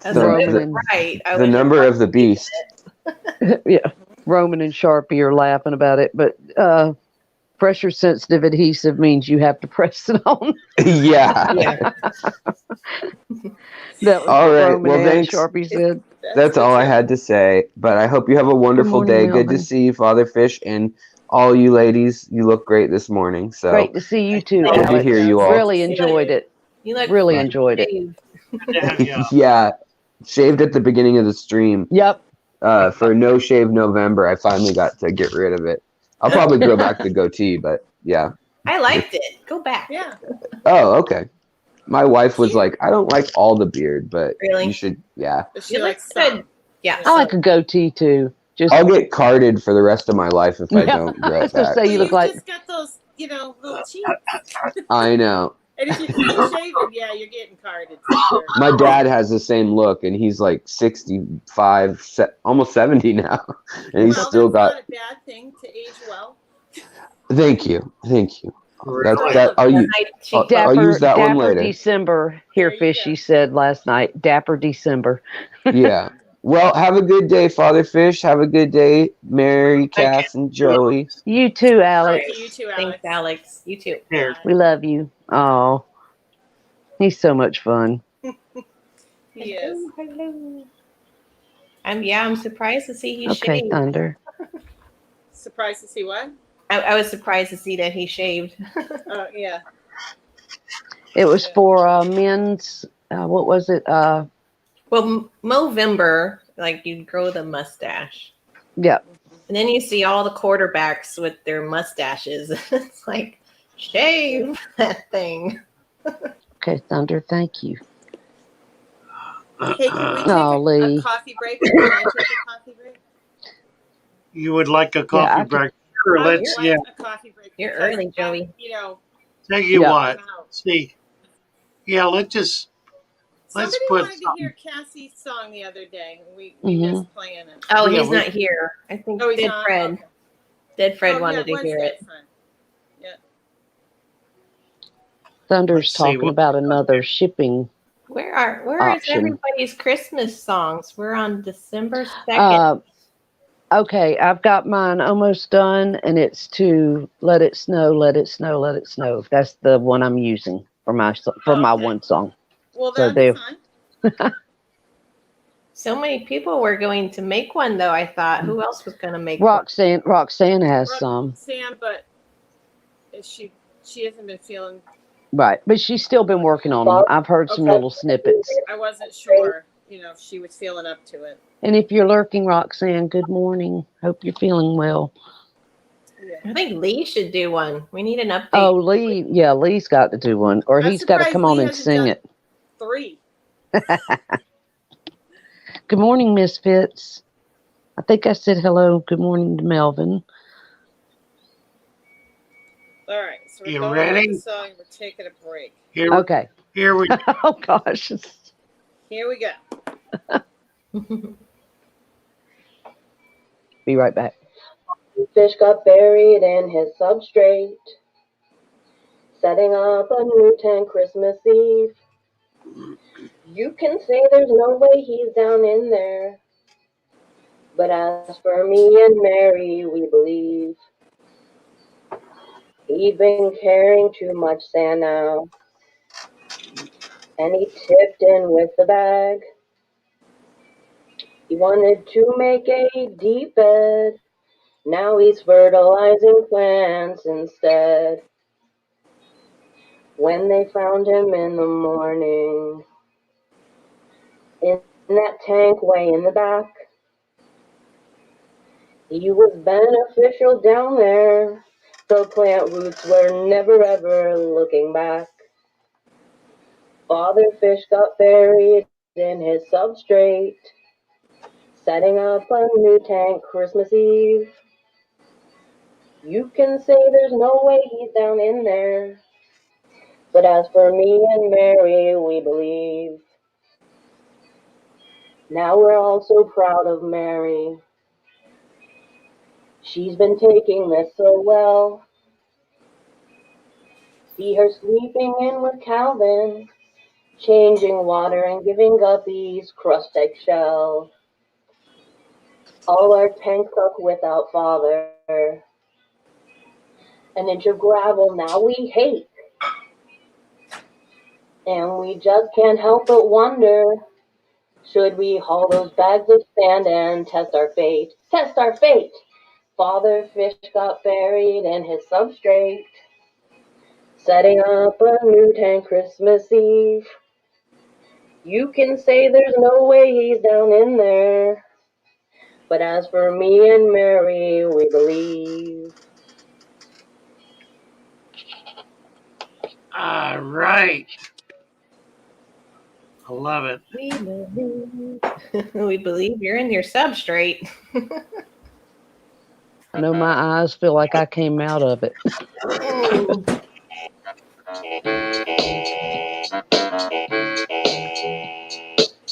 That's Roman. right. I The was number of the beast. Yeah, Roman and Sharpie are laughing about it, but pressure sensitive adhesive means you have to press it on. Yeah. Yeah. That was All what right, Roman well, and thanks. Sharpie said. That's all I had to say. But I hope you have a wonderful morning, day. Good to Melvin. see you, Father Fish, and all you ladies. You look great this morning. So Great to see you too, Good good to Alex. hear you all. Really enjoyed it. You look Really fresh enjoyed it. shaved. Good to have you on. Yeah, shaved at the beginning of the stream. Yep. For No Shave November, I finally got to get rid of it. I'll probably grow back the goatee, but yeah. I liked it. Go back. Yeah. Oh, okay. My wife was Cute. like, I don't like all the beard, but Really? you should, yeah. But she You look likes good. some. Yeah. I like a goatee too. Just I'll get carded for the rest of my life if I Yeah, don't I grow was it gonna back. say you look like just got those, little cheeks. I know. And if you're clean shaven, yeah, you're getting carded. For sure. My dad has the same look, and he's like 65, almost 70 now, and he's Well, still that's got. not a bad thing to age well. Thank you. Really? I'll use, Nice I'll cheekbones. Dapper, use that one Dapper later. December. Here, There you Fishy go. said last night. Dapper December. Yeah. Well, have a good day, Father Fish. Have a good day, Mary, Cass, and Joey. You too, Alex. Thank you too, Alex. Thanks, Alex. You too. Here. We love you. Oh, he's so much fun. He is. Hello. I'm surprised to see he Okay, shaved. Thunder. Surprised to see what? I was surprised to see that he shaved. Oh, yeah. It was Yeah. for men's. What was it? Well, Movember, like you'd grow the mustache. Yeah. And then you see all the quarterbacks with their mustaches. It's like, shave that thing. Okay, Thunder. Thank you. Hey, can we take Oh, a Lee. coffee break? Can I take a coffee break? You would like a I coffee could- break? Sure, I would let's, like yeah. a coffee break. You're because early, Joey. Tell you Yeah. what, see, yeah, let's Somebody put wanted to hear Cassie's song the other day. We Mhm. missed playing it. Oh, Yeah, he's we- not here. I think Oh, he's Dead not? Fred. Okay. Dead Fred Oh, wanted yeah, to hear when's it. that fun? Thunder's Let's see talking what- about another shipping. Where is Option. everybody's Christmas songs? We're on December 2nd. Okay, I've got mine almost done, and it's to Let It Snow, Let It Snow, Let It Snow. That's the one I'm using for my Okay. one song. Well, So that'd be there- fun. So many people were going to make one, though. I thought, who else was going to make one? Roxanne has some, Sam, but she hasn't been feeling. right? But she's still been working on them. I've heard some little snippets. I wasn't sure, if she was feeling up to it. And if you're lurking, Roxanne, good morning. Hope you're feeling well. Yeah. I think Lee should do one. We need an update. Oh, Lee's got to do one, or I'm he's got to surprised come on Lee and hasn't sing done- it. 3. Good morning, Misfits. I think I said hello. Good morning to Melvin. All right, so we're You going ready? with the song. We're taking a break. Here, Okay. here we Oh gosh. Here we go. Be right back. Fish got buried in his substrate, setting up a new tank Christmas Eve. You can say there's no way he's down in there, but as for me and Mary, we believe he'd been carrying too much sand now. and he tipped in with the bag. He wanted to make a deep bed. Now he's fertilizing plants instead. When they found him in the morning, in that tank way in the back, he was beneficial down there. The plant roots were never ever looking back. Father Fish got buried in his substrate, setting up a new tank Christmas Eve. You can say there's no way he's down in there, but as for me and Mary, we believe. Now we're all so proud of Mary. She's been taking this so well. See her sleeping in with Calvin, changing water and giving guppies crust eggshell. All our tanks stuck without Father. An inch of gravel now we hate. And we just can't help but wonder, should we haul those bags of sand and test our fate? Test our fate! Father Fish got buried in his substrate, setting up a new tank Christmas Eve. You can say there's no way he's down in there, but as for me and Mary, we believe. All right. I love it. We believe. We believe you're in your substrate. I know my eyes feel like I came out of it.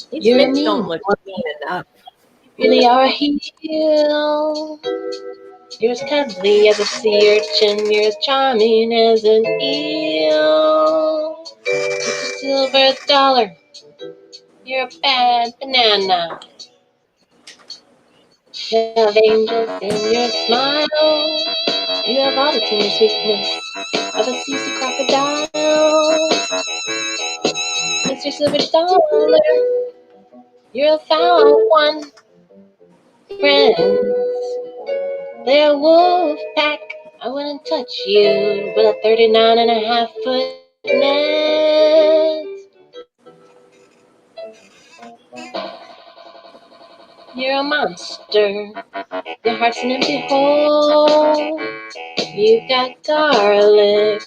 These mitts don't look clean enough. Really are a heel. You're as cuddly as a sea urchin. You're as charming as an eel. It's a silver dollar. You're a bad banana. You have angels in your smile. You have all the tender sweetness of a sea crocodile. It's your silver dollar. You're a foul one. Friends, they're a wolf pack. I wouldn't touch you with a 39.5-foot net. You're a monster. Your heart's an empty hole. You've got garlic.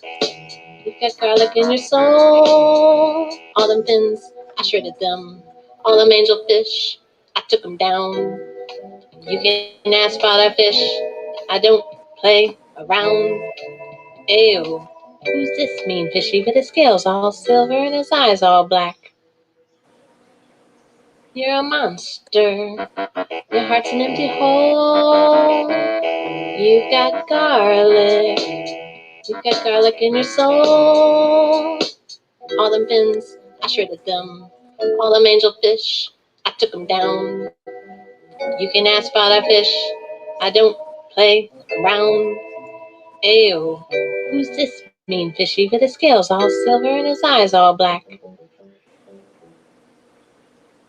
You've got garlic in your soul. All them pins, I shredded them. All them angel fish, I took them down. You can ask Father Fish. I don't play around. Ew. Who's this mean fishy with his scales all silver and his eyes all black? You're a monster. Your heart's an empty hole. You've got garlic. You've got garlic in your soul. All them pins, I shredded them. All them angel fish, I took them down. You can ask Father Fish. I don't play around. Ew. Who's this mean fishy with his scales all silver and his eyes all black?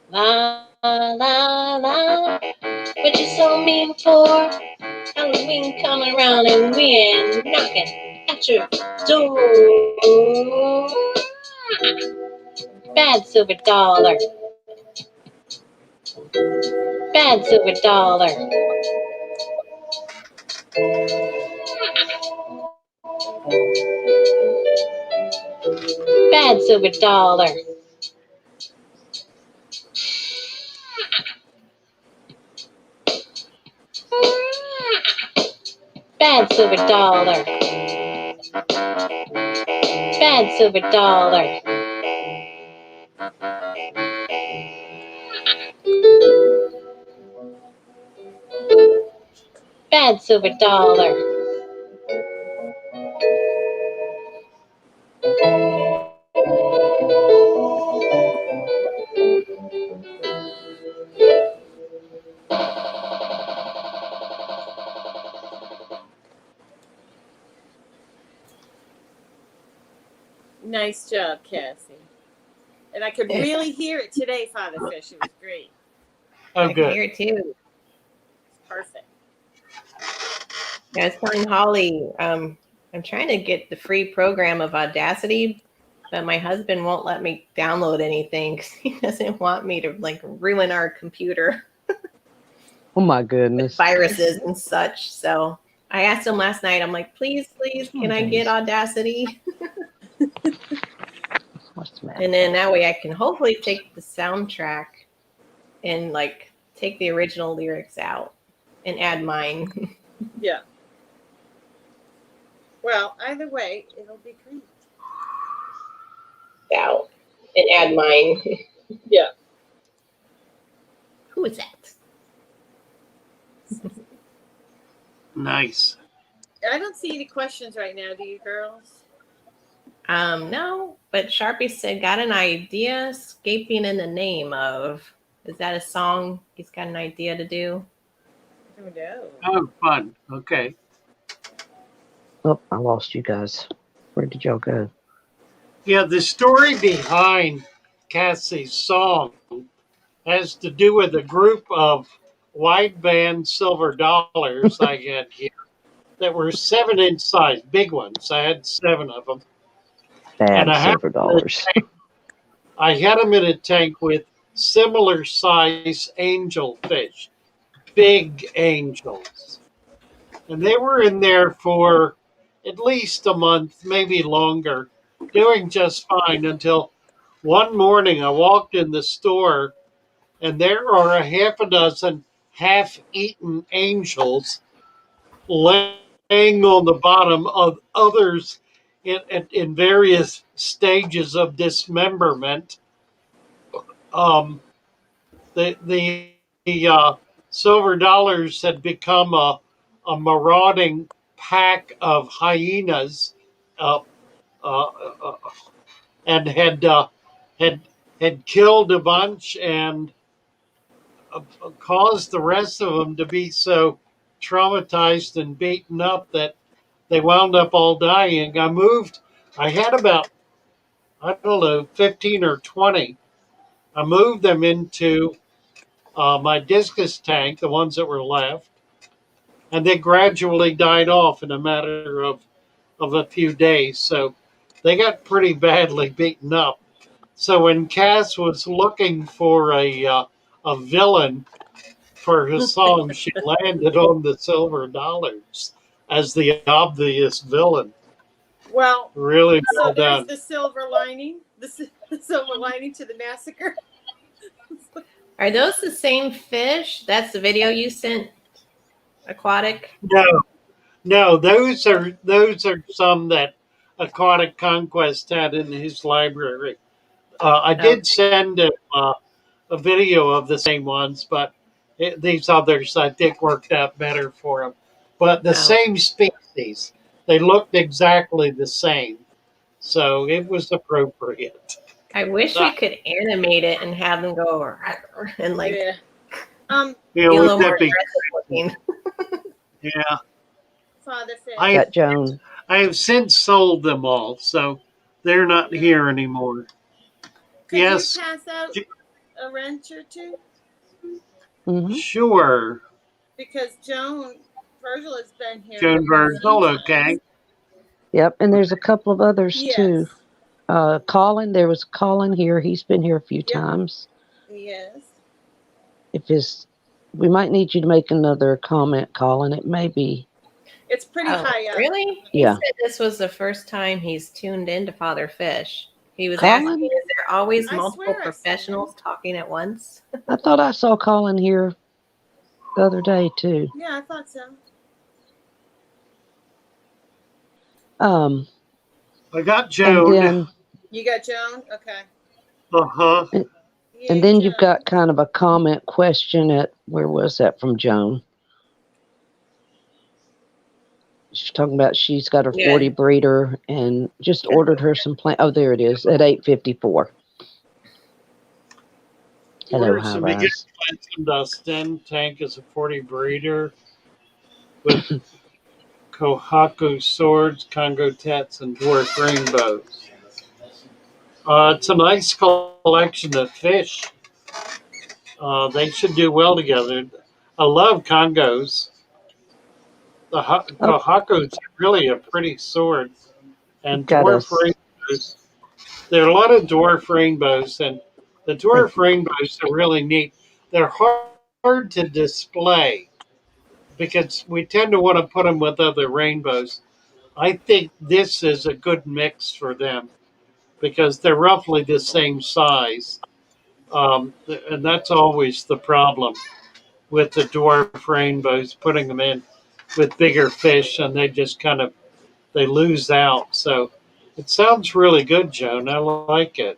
La la la. What you so mean for? Halloween coming around and we ain't knocking at your door. Bad silver dollar. Bad silver dollar. Bad silver dollar. Bad silver dollar. Bad silver dollar. Bad silver dollar. Nice job, Cassie. And I could really hear it today, Father Fish. It was great. Oh, I can good. hear it too. Perfect. Yeah, I was telling Holly, I'm trying to get the free program of Audacity, but my husband won't let me download anything because he doesn't want me to like ruin our computer Oh my with goodness. viruses and such. So I asked him last night, I'm like, please, can I get Audacity? What's the matter? And then that way I can hopefully take the soundtrack and like take the original lyrics out and add mine. Yeah. Well, either way, it'll be great. Out and add mine. Yeah. Who is that? Nice. I don't see any questions right now, do you girls? No, but Sharpie said, got an idea, escaping in the name of. Is that a song he's got an idea to do? Oh no. Oh, fun. Okay. Oh, I lost you guys. Where did y'all go? Yeah, the story behind Cassie's song has to do with a group of white band silver dollars I had here that were 7-inch size, big ones. I had 7 of them. And Bad I had silver dollars. them in a tank with similar size angel fish, big angels. And they were in there for at least a month, maybe longer, doing just fine until one morning I walked in the store and there are a half a dozen half eaten angels laying on the bottom of others in various stages of dismemberment. Um, the silver dollars had become a marauding pack of hyenas, uh, uh, uh, and had had killed a bunch and caused the rest of them to be so traumatized and beaten up that they wound up all dying. I had about, I don't know, 15 or 20. I moved them into my discus tank, the ones that were left, and they gradually died off in a matter of a few days. So they got pretty badly beaten up. So when Cass was looking for a villain for her song, she landed on the silver dollars as the obvious villain. Well, Really so well there's done. the silver lining, the silver lining to the massacre. Are those the same fish? That's the video you sent, Aquatic? No, those are some that Aquatic Conquest had in his library. I Oh, did send him a video of the same ones, but these others I think worked out better for him. But the oh. same species, they looked exactly the same, so it was appropriate. I wish we could animate it and have them go and like Yeah. be a Wouldn't little more that be aggressive looking. Yeah, Father Fish. Got Joan. I have since sold them all, so they're not here anymore. Could Yes, you pass out a wrench or two? Hmm. sure. Because Joan Virgil has been here. Joan Virgil, okay. Yep, and there's a couple of others too. Yes. Colin, there was Colin here. He's been here a few Yep. times. Yes. We might need you to make another comment, Colin. It may be. It's pretty high up. Really? Yeah. He said this was the first time he's tuned into Father Fish. He was Colin? asking, is there always I multiple swear I saw professionals talking at once? I thought I saw Colin here the other day too. Yeah, I thought so. I got And Joan. then You got Joan? Okay. Uh-huh. Yay, and then you've Joan. got kind of a comment question at where was that from Joan? She's talking about she's got her 40 breeder and just ordered her some plant. Oh, there it is at 8:54. Hello, Order high some rise. plants and Dustin. Tank is a 40 breeder with Kohaku swords, Congo tats, and dwarf rainbows. It's a nice collection of fish. They should do well together. I love Congos. The Oh, Kohaku's really a pretty sword. you've And got dwarf us. rainbows. There are a lot of dwarf rainbows, and the Thank dwarf you. rainbows are really neat. They're hard to display because we tend to want to put them with other rainbows. I think this is a good mix for them because they're roughly the same size. And that's always the problem with the dwarf rainbows, putting them in with bigger fish and they just kind of they lose out. So it sounds really good, Joan. I like it.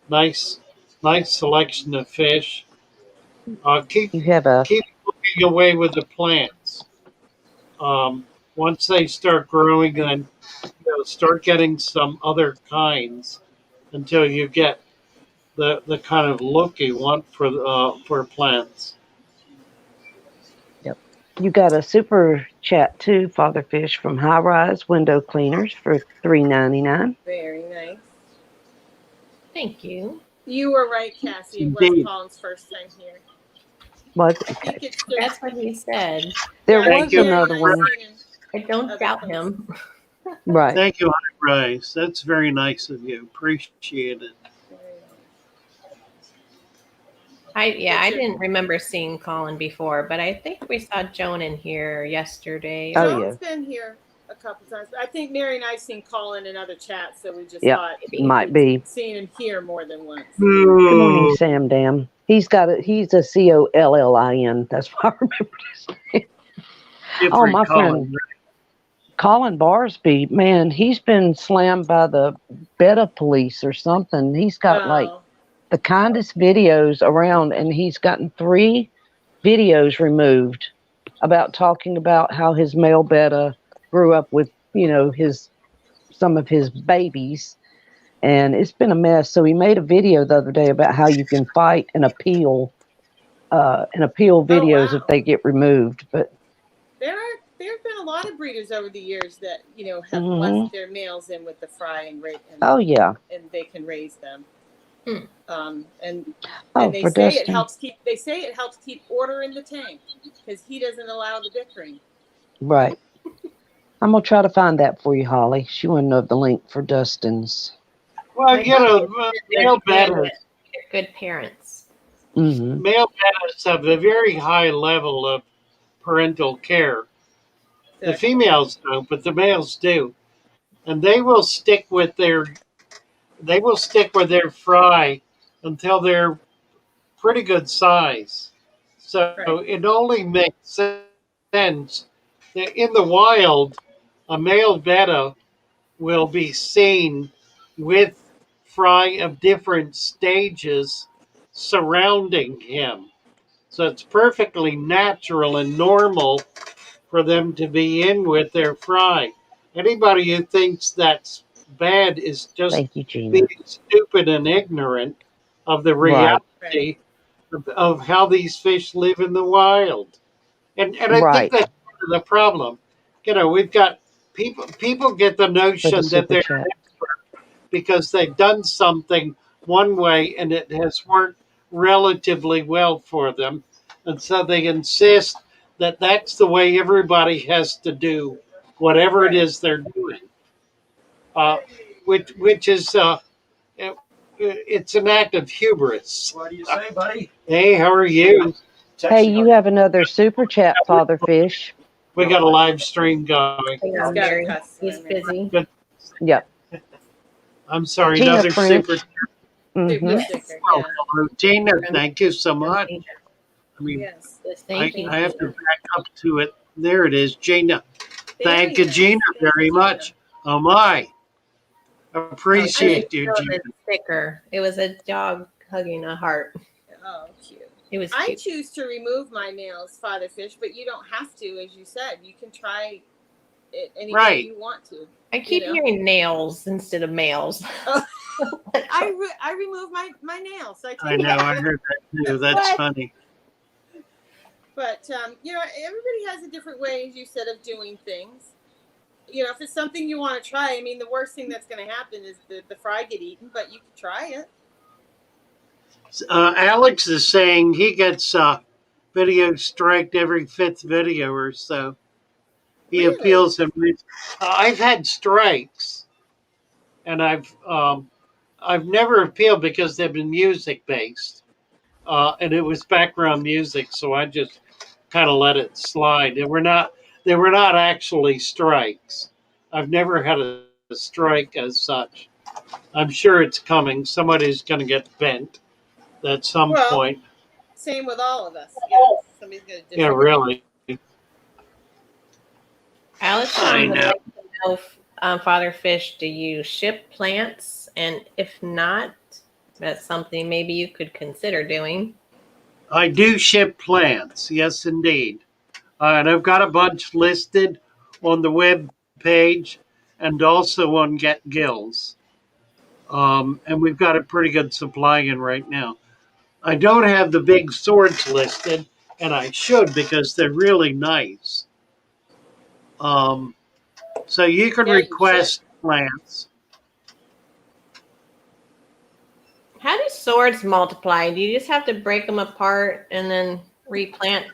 Nice, nice selection of fish. Keep You have a keep looking away with the plants. Once they start growing, then start getting some other kinds until you get the kind of look you want for plants. yep. You got a super chat too, Father Fish from High Rise Window Cleaners for $3.99. Very nice. Thank you. You were right, Cassie. It was Indeed. Colin's first time here. Was I okay. think it's just That's what he said. There yeah, Thank was you, very another nice one. seeing I don't other doubt folks. him. Right. Thank you, Honey Rice. That's very nice of you. Appreciate it. Very nice. I didn't remember seeing Colin before, but I think we saw Joan in here yesterday. Oh, Or yeah. Joan's been here a couple times. I think Mary and I seen Colin in other chats, so we just Yep. thought Might we'd be. seen him here more than once. Good morning, Ooh, Sam Dam. He's got a he's a COLLIN. That's why I remember his name. Oh, different my friend Colin. Colin Barsby, man, he's been slammed by the Beta police or something. He's got like Oh, the kindest videos around, and he's gotten 3 videos removed about talking about how his male beta grew up with, his some of his babies, and it's been a mess. So he made a video the other day about how you can fight and appeal oh videos if wow. they get removed. But There have been a lot of breeders over the years that have mhm. left their males in with the fry Oh yeah, and they can raise them. Hmm. And oh they for say it Dustin, helps keep order in the tank because he doesn't allow the bickering. right. I'm gonna try to find that for you, Holly. She wouldn't know the link for Dustin's. Well, My kids are male good, bettas, good parents. Mm-hmm. male bettas have a very high level of parental care. The Good. females don't, but the males do, and they will stick with their fry until they're pretty good size. So Right. it only makes sense that in the wild, a male betta will be seen with fry of different stages surrounding him. So it's perfectly natural and normal for them to be in with their fry. Anybody who thinks that's bad is just Thank you, being Gina. stupid and ignorant of the Right, Right. reality of how these fish live in the wild. And I think right. that's part of the problem. We've got people get the For the notion that super they're chat. because they've done something one way and it has worked relatively well for them. And so they insist that that's the way everybody has to do whatever it Right. is they're doing, uh, which is it's an act of hubris. What do you say, buddy? Hey, how are you? Hey, you have another super chat, Father Fish. We got a live stream going. Hang He's on, got a Mary. He's customer. busy. But Yep. I'm sorry, Gina another super. French. Super Mm-hmm. sticker. Oh, Yeah. hello, Tina. Thank you so much. I mean, Yes. Thank you. I have to back up to it. There it is, Gina. Thank Very you, nice. Gina, Thank very you, Gina. much. Oh my, Oh, she appreciate didn't you, show Gina. the sticker. It was a dog hugging a heart. Oh, cute. It was I cute. choose to remove my nails, Father Fish, but you don't have to, as you said. You can try it any way Right. you want to. I keep hearing nails instead of males. Oh. I remove my nails. I know, I heard that too. That's What? funny. But everybody has a different way, as you said, of doing things. if it's something you want to try, I mean, the worst thing that's going to happen is the fry get eaten, but you can try it. Alex is saying he gets video striked every fifth video or so. He Really? appeals and I've had strikes, and I've never appealed because they've been music based, and it was background music, so I just kind of let it slide. They were not actually strikes. I've never had a strike as such. I'm sure it's coming. Somebody's going to get bent at some Well, point. same with all of us. Yes, somebody's going to Yeah, really. Alice I Sean would know. like to know, Father Fish, do you ship plants? And if not, that's something maybe you could consider doing. I do ship plants. Yes, indeed. And I've got a bunch listed on the web page and also on Get Gills. And we've got a pretty good supply in right now. I don't have the big swords listed, and I should because they're really nice. So you can Yeah, you request plants. How do swords multiply? Do you just have to break them apart and then replant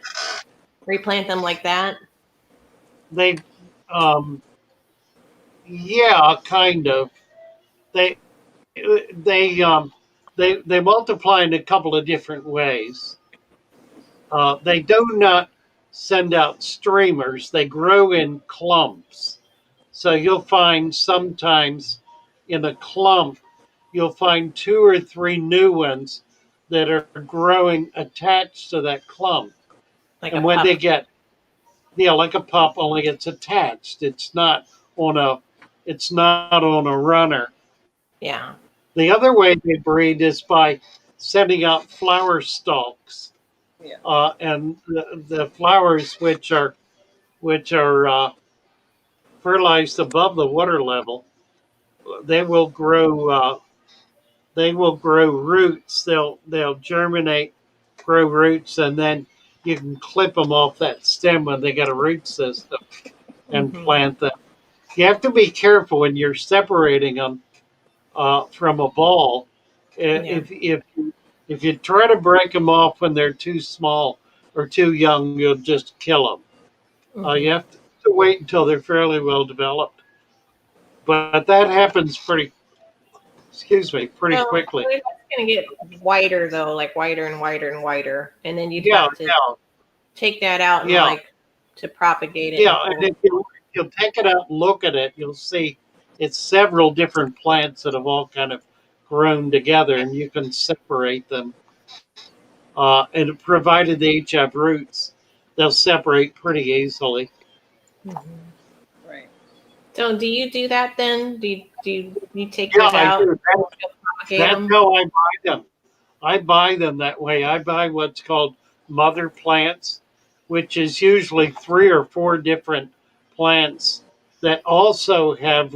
them like that? They, yeah, kind of. They they they multiply in a couple of different ways. They do not send out streamers. They grow in clumps. So you'll find sometimes in a clump, you'll find 2 or 3 new ones that are growing attached to that clump. Like a And when pup. they get, yeah, like a pup, only it's attached. On a, it's not on a runner. Yeah. The other way they breed is by sending out flower stalks, Yeah. and the flowers which are fertilized above the water level. They will grow. They will grow roots. They'll germinate, grow roots, and then you can clip them off that stem when they get a root system and Mm-hmm. plant them. You have to be careful when you're separating them from a ball. Yeah. If you try to break them off when they're too small or too young, you'll just kill them. Mm-hmm. You have to wait until they're fairly well developed, but that happens pretty Well, quickly. it's going to get whiter though, like whiter and whiter and whiter, and then you'd Yeah, have to take that out and yeah, like to propagate it yeah. and And pull. if you'll take it out and look at it, you'll see it's several different plants that have all kind of grown together, and you can separate them. And provided they each have roots, they'll separate pretty easily. Mm-hmm. Right. So, do you do that then? Do you take Yeah, yours I out do. and propagate That's them? how I buy them. I buy them that way. I buy what's called mother plants, which is usually 3 or 4 different plants that also have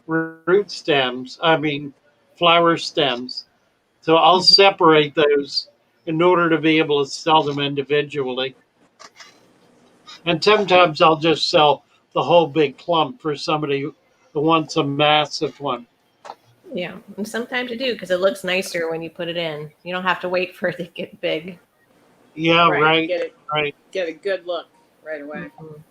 root stems. I mean, flower stems. So I'll separate those in order to be able to sell them individually. And sometimes I'll just sell the whole big clump for somebody who wants a massive one. Yeah, and sometimes you do because it looks nicer when you put it in. You don't have to wait for it to get big. Yeah, Right. right. Get a good look right away. Mhm.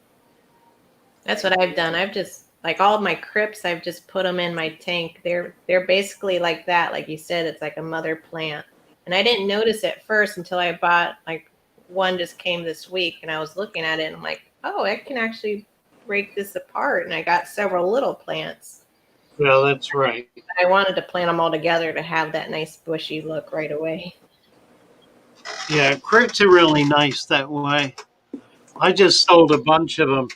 That's what I've done. I've just like all of my crypts. I've just put them in my tank. They're basically like that. Like you said, it's like a mother plant. And I didn't notice at first until I bought like one just came this week, and I was looking at it and I'm like, oh, I can actually break this apart. And I got several little plants. Yeah, that's right. I wanted to plant them all together to have that nice bushy look right away. Yeah, crypts are really nice that way. I just sold a bunch of them.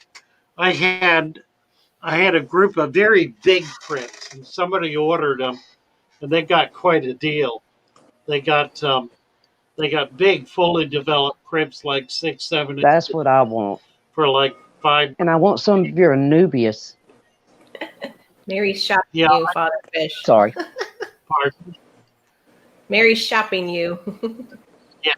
I had I had a group of very big crypts, and somebody ordered them, and they got quite a deal. They got um, they got big, fully developed crypts, like 6, 7 That's inches, what I want. for like 5. And I want some of your Anubias. Mary's shopping Yeah, you, Father Fish. Sorry. pardon. Mary's shopping you. Yeah,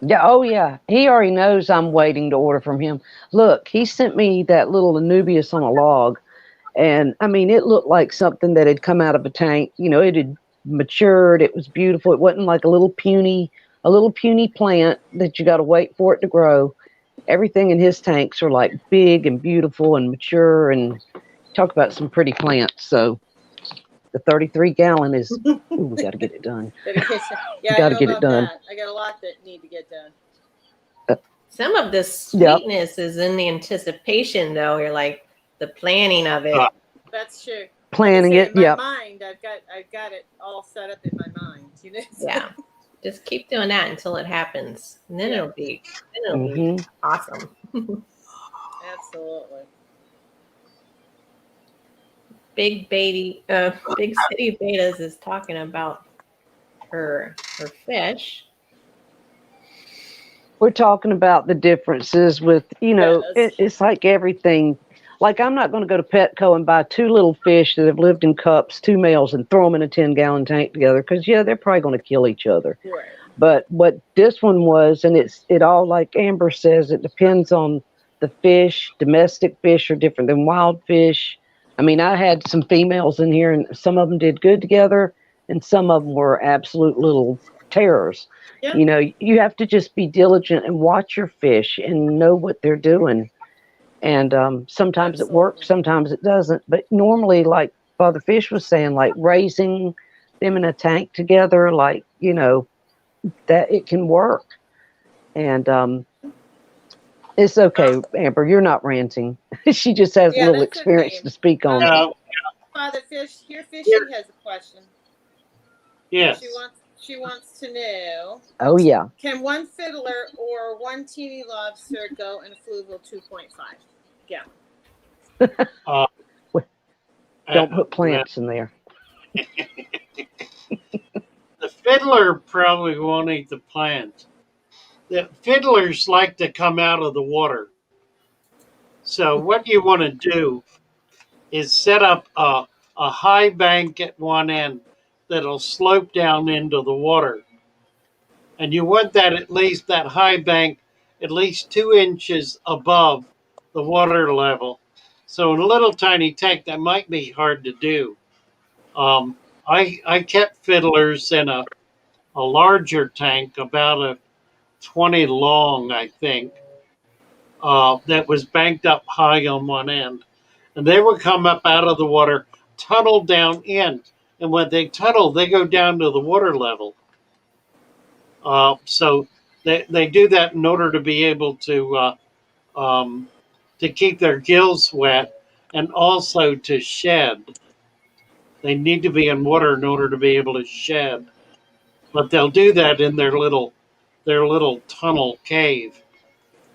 Yeah, oh yeah. He already knows I'm waiting to order from him. Look, he sent me that little Anubias on a log, and I mean, it looked like something that had come out of a tank. You know, it had matured. It was beautiful. It wasn't like a little puny plant that you got to wait for it to grow. Everything in his tanks are like big and beautiful and mature, and talk about some pretty plants. So the 33-gallon is, ooh, we got to get it done. Yeah, I know about that. I got a lot that need to get done. Some of the sweetness is in the anticipation, though. You're like the planning of it. That's true. Planning like I say, it, in my yeah. mind, I've got it all set up in my mind. You know? Yeah. Just keep doing that until it happens, and then it'll be awesome. Absolutely. Big City Betas is talking about her fish. We're talking about the differences with, you know, it's like everything. Like, I'm not going to go to Petco and buy two little fish that have lived in cups, two males, and throw them in a 10-gallon tank together because, yeah, they're probably going to kill each other. Right. But what this one was, and it all, like Amber says, it depends on the fish. Domestic fish are different than wild fish. I mean, I had some females in here, and some of them did good together, and some of them were absolute little terrors. Yeah. You know, you have to just be diligent and watch your fish and know what they're doing. And sometimes it works, sometimes it doesn't. But normally, like Father Fish was saying, like raising them in a tank together, like, you know, that it can work. And it's okay, Amber, you're not ranting. She just has a little experience to speak on. Father Fish, here Fishy has a question. Yes. She wants to know. Oh yeah. Can one fiddler or one teeny lobster go in a fluvial 2.5 gallon? Don't put plants in there. The fiddler probably won't eat the plants. The fiddlers like to come out of the water. So what you want to do is set up a high bank at one end that'll slope down into the water. And you want that at least that high bank at least 2 inches above the water level. So in a little tiny tank, that might be hard to do. I kept fiddlers in a larger tank, about a 20 long, I think, that was banked up high on one end. And they would come up out of the water, tunnel down in. And when they tunnel, they go down to the water level. So they do that in order to be able to keep their gills wet and also to shed. They need to be in water in order to be able to shed. But they'll do that in their little tunnel cave,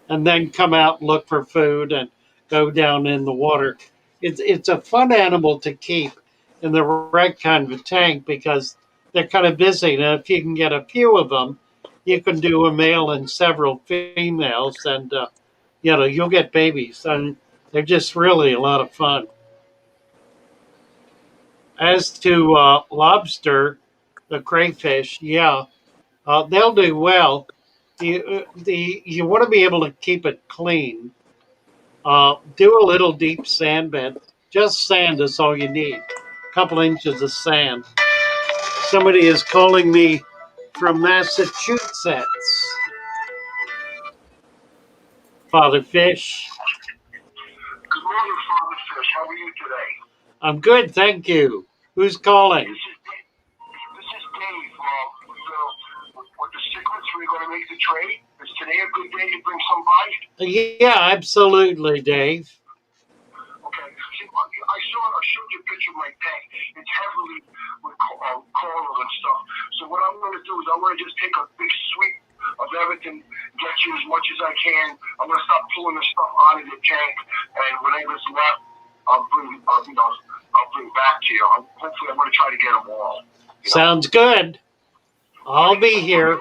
and then come out and look for food and go down in the water. It's a fun animal to keep in the right kind of tank because they're kind of busy. And if you can get a few of them, you can do a male and several females, and you'll get babies. And they're just really a lot of fun. As to lobster, the crayfish, they'll do well. You want to be able to keep it clean. Do a little deep sand bed. Just sand is all you need. A couple inches of sand. Somebody is calling me from Massachusetts. Father Fish. Good morning, Father Fish. How are you today? I'm good, thank you. Who's calling? This is Dave. With the cichlids, we're going to make the trade. Is today a good day to bring some by? Yeah, absolutely, Dave. Okay. I showed you a picture of my tank. It's heavily with coral and stuff. So what I'm going to do is I'm going to just take a big sweep of everything, get you as much as I can. I'm going to start pulling the stuff out of the tank, and whatever's left, I'll bring back to you. Hopefully, I'm going to try to get them all. Sounds good. I'll be here. Are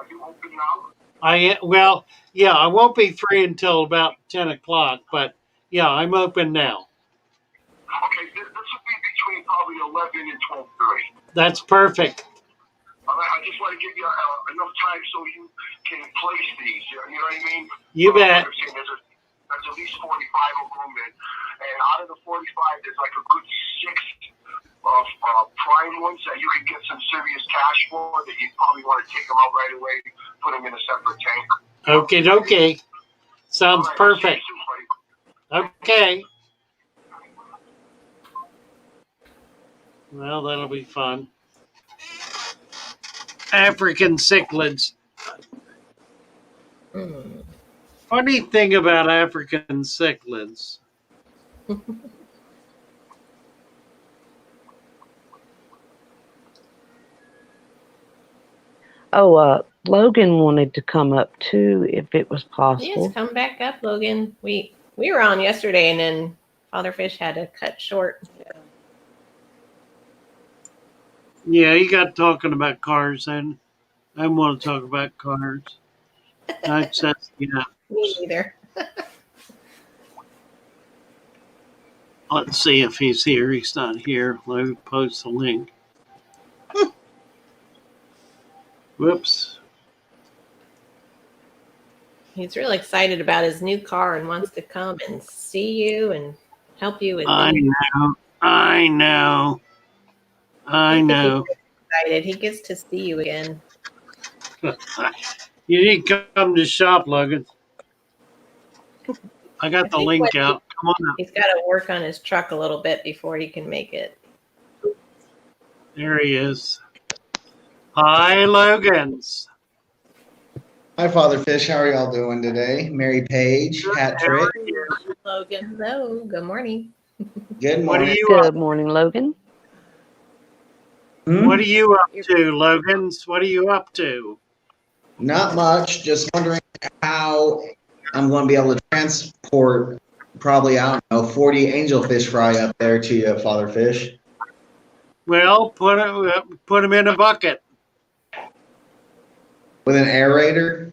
you open now? I won't be free until about 10 o'clock, but yeah, I'm open now. Okay, this will be between probably 11 and 12:30. That's perfect. All right, just want to give you enough time so you can place these. You know what I mean? You bet. There's at least 45 of them, and out of the 45, there's like a good 6 of prime ones that you can get some serious cash for. That you probably want to take them out right away, put them in a separate tank. Okay. Sounds perfect. Okay. Well, that'll be fun. African cichlids. Funny thing about African cichlids. Logan wanted to come up too, if it was possible. Yes, come back up, Logan. We were on yesterday, and then Father Fish had to cut short. Yeah, you got talking about cars, and I want to talk about cars. Yeah. Me neither. Let's see if he's here. He's not here. Let me post the link. Whoops. He's really excited about his new car and wants to come and see you and help you with I know. Excited. He gets to see you again. You need to come to shop, Logan. I got the link out. Come on up. He's got to work on his truck a little bit before he can make it. There he is. Hi, Logans. Hi, Father Fish. How are y'all doing today? Mary Page, Hat Trick. Logan. Hello. Good morning. Good What are morning. you Good morning, Logan. What are you up to, Logans? What are you up to? Not much. Just wondering how I'm going to be able to transport probably, 40 angelfish fry up there to you, Father Fish. Well, put them in a bucket. With an aerator?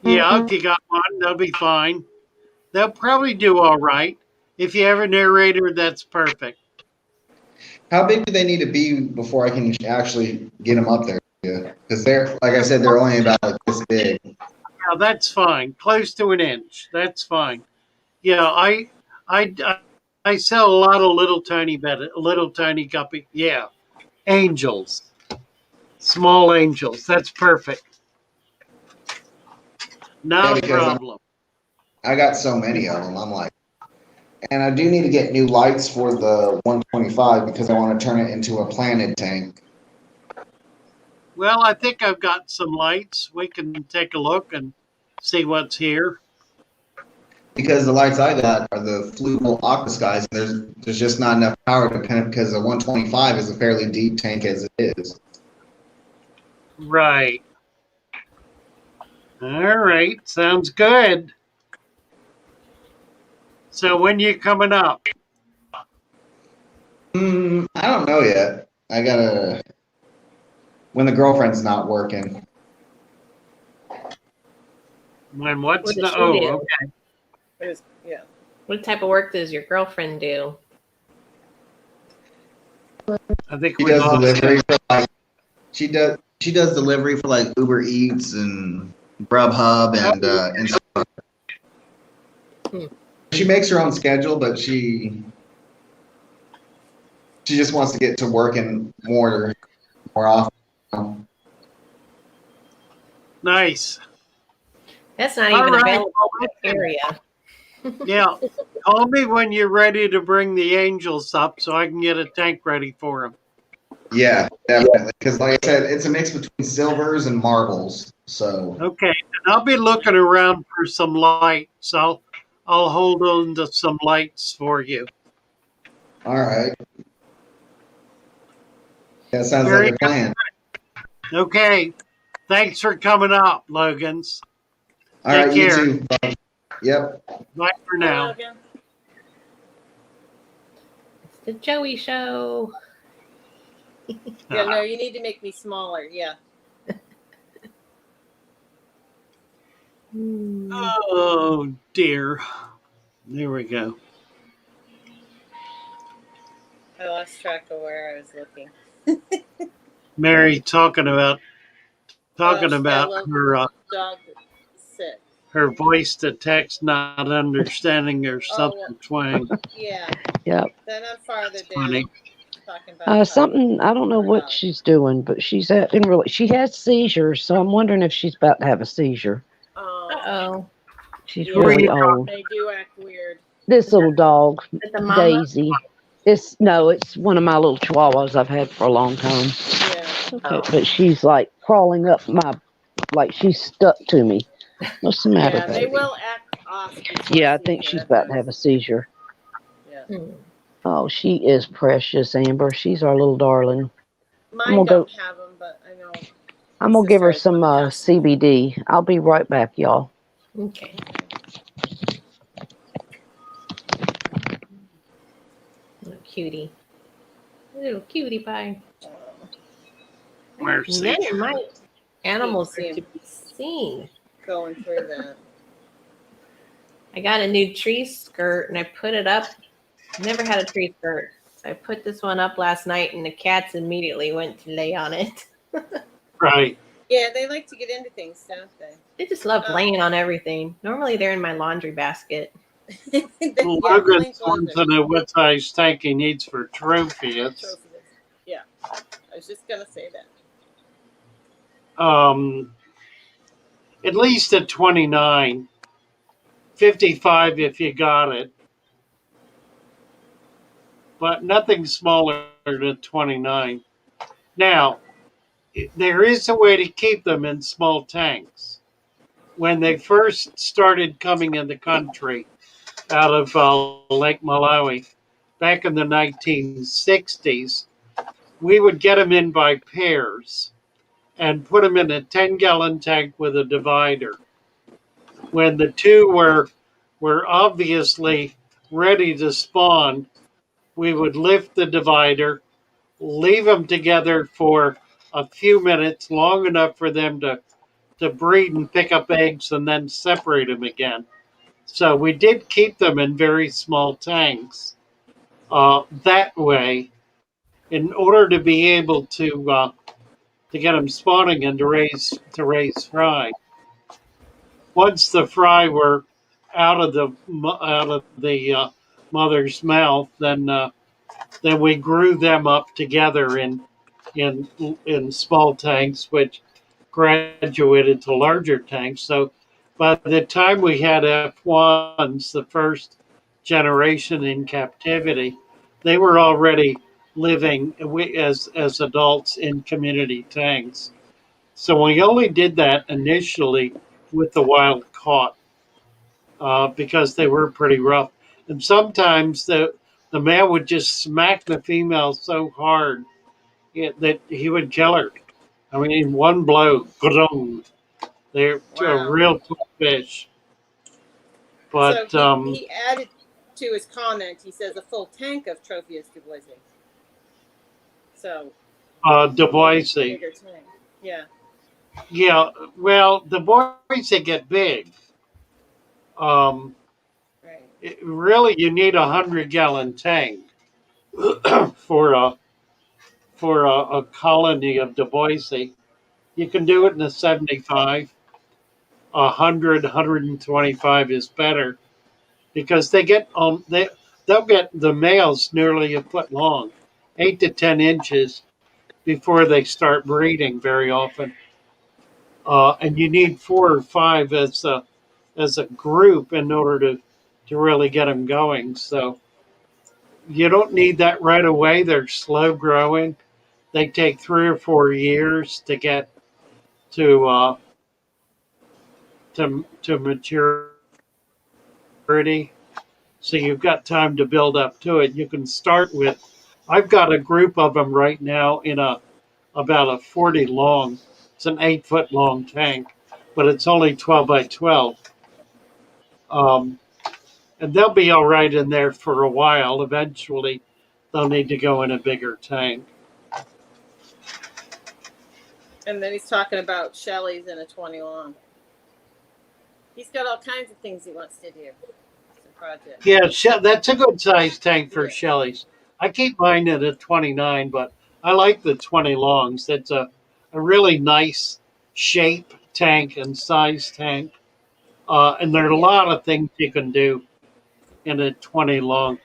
Yeah, if you got one, they'll be fine. They'll probably do all right. If you have a narrator, that's perfect. How big do they need to be before I can actually get them up there? Because they're, like I said, they're only about like this big. Yeah, that's fine. Close to an inch. That's fine. Yeah, I sell a lot of little tiny guppy. Yeah, angels, small angels. That's perfect. Not a problem. I got so many of them. I'm like, and I do need to get new lights for the 125 because I want to turn it into a planted tank. Well, I think I've got some lights. We can take a look and see what's here. Because the lights I got are the fluval octaskies, and there's just not enough power to pin it because the 125 is a fairly deep tank as it is. Right. All right. Sounds good. So when you coming up? I don't know yet. I gotta when the girlfriend's not working. When what's What the? does she Oh, do? okay. Yeah. What type of work does your girlfriend do? I think She we does lost delivery him. for like she does delivery for like Uber Eats and Grubhub and stuff. She makes her own schedule, but she just wants to get to working more often. Nice. That's not All even right. available in the area. Yeah. Call me when you're ready to bring the angels up so I can get a tank ready for them. Yeah, definitely. Because like I said, it's a mix between silvers and marbles. So Okay. And I'll be looking around for some lights. I'll hold on to some lights for you. all right. That sounds Very like a plan. good. Okay. Thanks for coming up, Logans. All Take right, care. you too. Bye. Yep. Bye for now. Logan. It's the Joey Show. Yeah, no, you need to make me smaller. Yeah. Oh, dear. There we go. I lost track of where I was looking. Mary talking about Stella, her dog sick. her voice to text not understanding or Oh, well, southern twang. yeah. Yep. Then I'm farther It's funny. down talking about how Something I don't know her what dog. she's doing, but she's acting really. She has seizures, so I'm wondering if she's about to have a seizure. Oh, Uh-oh. She's yeah, Who are really you old. they do act weird. This little dog, Is it the mama? Daisy. It's one of my little chihuahuas I've had for a long time. Yeah. Okay, Oh. but she's like crawling up like she's stuck to me. What's the matter, Yeah, they baby? will act off before Yeah, I seizure. think she's about to have a seizure. Yeah. Hmm. Oh, she is precious, Amber. She's our little darling. Mine gonna go- don't have them, but I know. I'm my gonna give her sister has some one. CBD. I'll be right back, y'all. Okay. Little cutie. Little cutie pie. Mercy. Many of my animals Hate are to to be seen. Going through that. I got a new tree skirt and I put it up. Never had a tree skirt. So I put this one up last night and the cats immediately went to lay on it. Right. Yeah, they like to get into things, don't they? They just love laying on everything. Normally they're in my laundry basket. Yeah, Logan's plain wants clothes to know what size tank he needs for trophy. are It's trophies. Yeah, I was just gonna say that. at least a 29, 55 if you got it, but nothing smaller than 29. Now, there is a way to keep them in small tanks. When they first started coming in the country out of Lake Malawi back in the 1960s, we would get them in by pairs and put them in a 10-gallon tank with a divider. When the two were obviously ready to spawn, we would lift the divider, leave them together for a few minutes, long enough for them to breed and pick up eggs, and then separate them again. So we did keep them in very small tanks that way, in order to be able to get them spawning and to raise fry. Once the fry were out of the mother's mouth, then we grew them up together in small tanks, which graduated to larger tanks. So by the time we had F1s, the first generation in captivity, they were already living as adults in community tanks. So we only did that initially with the wild caught because they were pretty rough. And sometimes the male would just smack the female so hard that he would kill her. I mean, in one blow, boom. They're a Wow. real tough fish. But So he added to his comment. He says a full tank of Tropheus duboisii. So Du Bois, bigger tank. Yeah. yeah. Well, the boys that get big. Um, Right. Really, you need 100-gallon tank for a colony of Du Bois. You can do it in a 75. 100, 125 is better because they'll get the males nearly a foot long, 8 to 10 inches before they start breeding very often. And you need 4 or 5 as a group in order to really get them going. So you don't need that right away. They're slow growing. They take 3 or 4 years to get to to maturity. So you've got time to build up to it. You can start with. I've got a group of them right now in about a 40 long. It's an 8 foot long tank, but it's only 12 by 12. Um, and they'll be all right in there for a while. Eventually, they'll need to go in a bigger tank. And then he's talking about Shelley's in a 20 long. He's got all kinds of things he wants to do. It's a project. Yeah, that's a good size tank for Shelley's. I keep mine at a 29, but I like the 20 longs. That's a really nice shape tank and size tank. And there are a Yeah. lot of things you can do in a 20 long.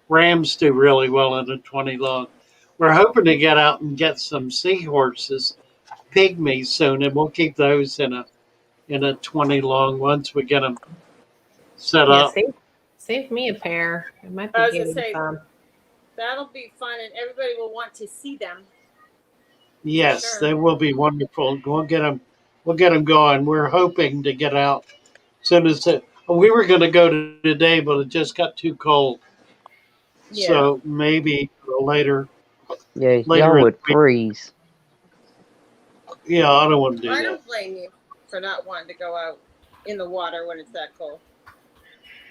Rams do really well in a 20 long. We're hoping to get out and get some seahorses, pygmies soon, and we'll keep those in a 20 long once we get them set Yeah, up. save me a pair. I might be I was gonna getting say some. that'll be fun, and everybody will want to see them. Yes, Sure. they will be wonderful. We'll get them. We'll get them going. We're hoping to get out soon as it. We were going to go today, but it just got too cold. Yeah. So maybe later, Yeah, later y'all in would the week. freeze. Yeah, I don't want to do I that. don't blame you for not wanting to go out in the water when it's that cold.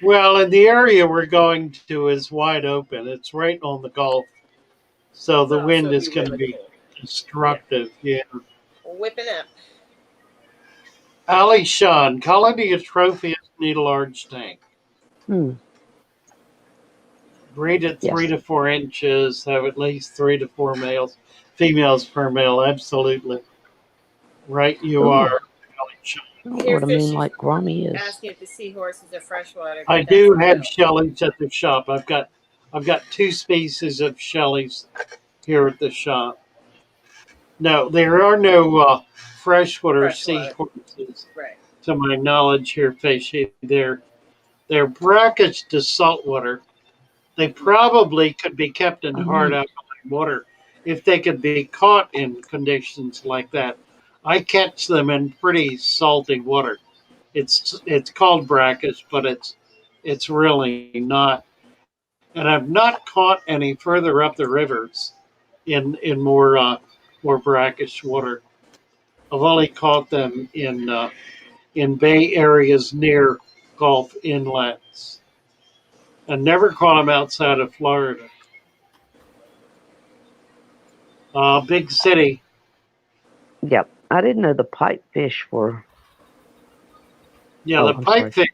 Well, and the area we're going to is wide open. It's right on the Gulf, so the Oh, so wind it'd is be going to really be cold. Yeah. destructive. Yeah. Whipping up. Ali Sean, colony of trophies need a large tank. Hmm. Breed at three Yes. to 4 inches. Have at least 3 to 4 females per male. Absolutely right. You Ooh, are, Ali Sean. I don't know Here, what a Fishy's moonlight grommy is. asking if the seahorses are freshwater, I but that's do a have no. shellies at the shop. I've got two species of shellies here at the shop. No, there are no freshwater Freshwater. seahorses, Right. to my knowledge. Here, fishy. They're brackish to saltwater. They probably could be kept in Oh, hard neat. alkaline water if they could be caught in conditions like that. I catch them in pretty salty water. It's called brackish, but it's really not. And I've not caught any further up the rivers in more brackish water. I've only caught them in bay areas near Gulf inlets, and never caught them outside of Florida. Big city. Yep. I didn't know the pipefish were. Yeah, Oh, the I'm sorry. pipefish.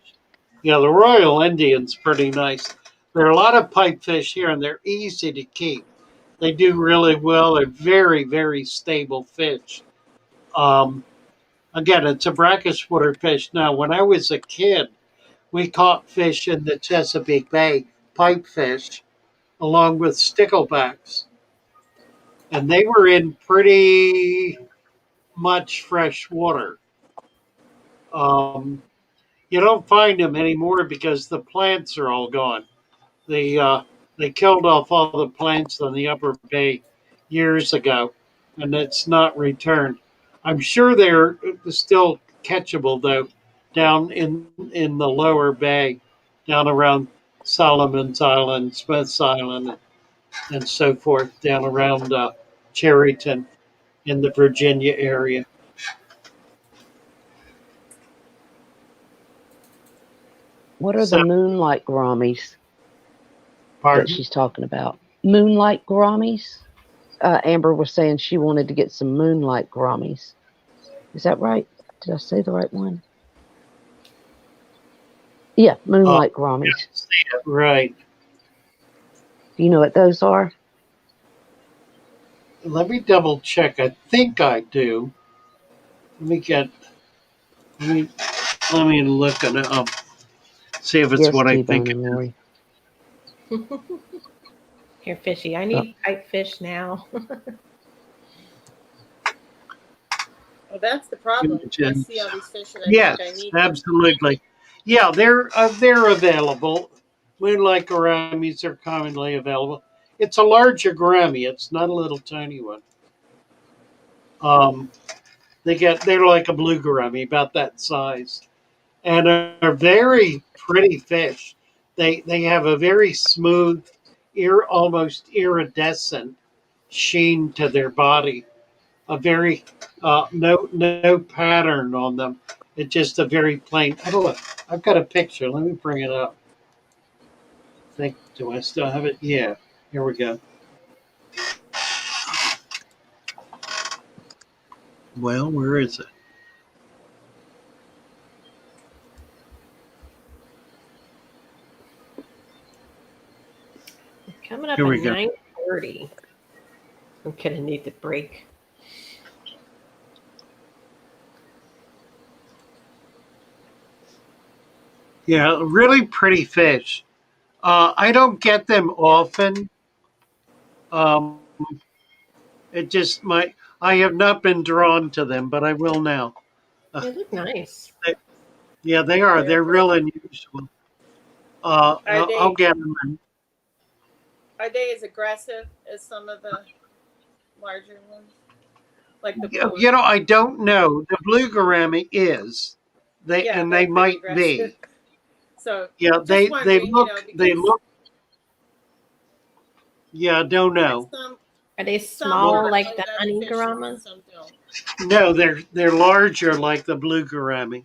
Yeah, the Royal Indian's pretty nice. There are a lot of pipefish here, and they're easy to keep. They do really well. They're very, very stable fish. Um, Again, it's a brackish water fish. Now, when I was a kid, we caught fish in the Chesapeake Bay, pipefish, along with sticklebacks, and they were in pretty much fresh water. Um, you don't find them anymore because the plants are all gone. They uh, they killed off all the plants on the upper bay years ago, and it's not returned. I'm sure they're still catchable though, down in the lower bay, down around Solomon's Island, Smith's Island, and so forth, down around Cherryton in the Virginia area. What are the So, moonlight grommies that pardon? she's talking about? Moonlight grommies? Amber was saying she wanted to get some moonlight grommies. Is that right? Did I say the right one? Yeah, Uh, moonlight yeah, grommies. see it, right. Do you know what those are? Let me double check. I think I do. Let me get. Let me let me look it up. See if it's Yes, what I T-Bone think it and is. Lori. Here, Fishy. I Oh, need pipefish now. Well, that's the problem. I Images. see all these fish and I think I Yes, need them. absolutely. Yeah, they're available. Moonlight gouramis are commonly available. It's a larger gourami. It's not a little tiny one. Um, they're like a blue gourami, about that size, and are very pretty fish. They have a very smooth, almost iridescent sheen to their body. A very no pattern on them. It's just a very plain. Oh look, I've got a picture. Let me bring it up. Think do I still have it? Yeah. Here we go. Well, where is it? Coming up Here at we go. 9:30. I'm gonna need the break. Yeah, really pretty fish. I don't get them often. Um, it just my I have not been drawn to them, but I will now. They look nice. Yeah, they are. They're They're real pretty. unusual. Are I'll they get them. as aggressive as some of the larger ones, like the blue ones? You know, I don't know. The blue gourami is. Yeah, They they're pretty might aggressive. be. So Yeah, just they wondering, look they because look. Yeah, I don't know. Are they some have small like really the nice honey fishes and goramas? some don't. No, they're larger like the blue gourami.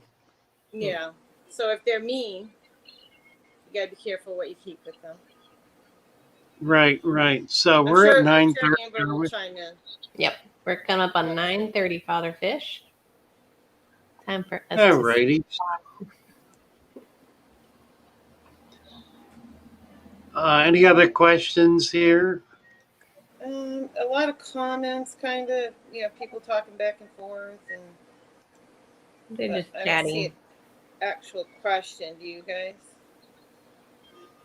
Yeah. So if they're mean, you gotta be careful what you keep with them. Right, right. So I'm we're at sure 9:30. Amber will chime in. Yep. We're coming up on 9:30, Father Fish. Time for us All to righty. Any other questions here? A lot of comments, kind of, people talking back and forth, They're but just I don't see an chatting. actual question. Do you guys?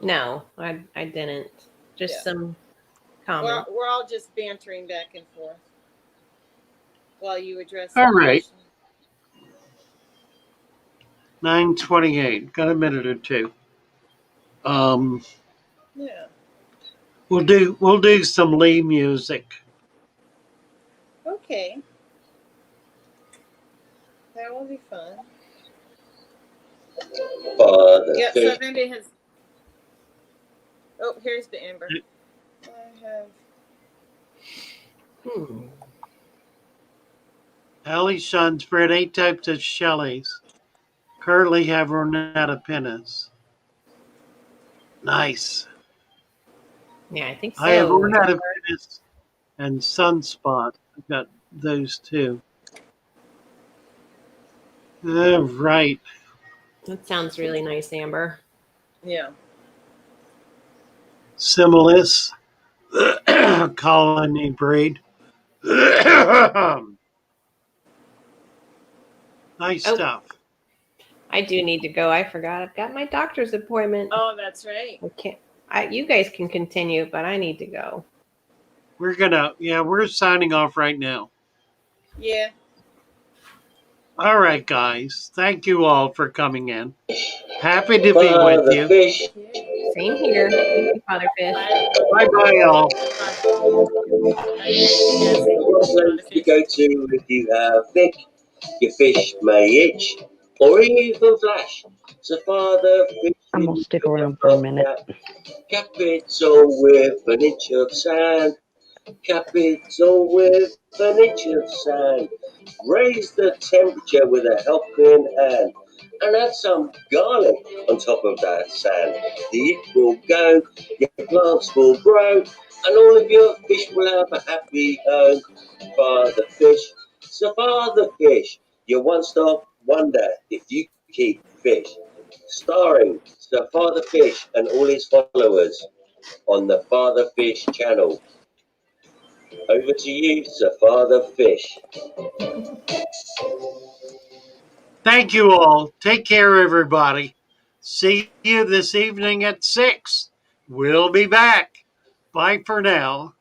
No, I didn't. Just Yeah. some comments. We're all just bantering back and forth while you address the All right. question. 9:28. Got a minute or two. Um, Yeah. we'll do some Lee music. Okay. That will be fun. Yeah. So if anybody has. Oh, here's the Amber. I have. Ali Shun spread 8 types of Shelleys. Currently have Ornetta Pinnas. Nice. Yeah, I think I have so. Ornetta Pinnas and Sunspot. I've got those two. All right. That sounds really nice, Amber. Yeah. Similis. Colony breed. Nice Oh, stuff. I do need to go. I forgot. I've got my doctor's appointment. Oh, that's right. I can't. You guys can continue, but I need to go. We're signing off right now. Yeah. All right, guys. Thank you all for coming in. Happy to be with you. Fish. Same here. Thank you, Father Fish. Bye bye, all. I hear you, Jesse. What place to go to if you have thick, your fish may itch or even flash. So Father I'm gonna Fish stick around for a minute. capital with an inch of sand. Capital with an inch of sand. Raise the temperature with a helping hand. And add some garlic on top of that sand. The heat will go, your plants will grow, and all of your fish will have a happy home. Father Fish, so Father Fish, your one-stop wonder if you keep fish. Starring Sir Father Fish and all his followers on the Father Fish channel. Over to you, Sir Father Fish. Thank you all. Take care, everybody. See you this evening at 6. We'll be back. Bye for now.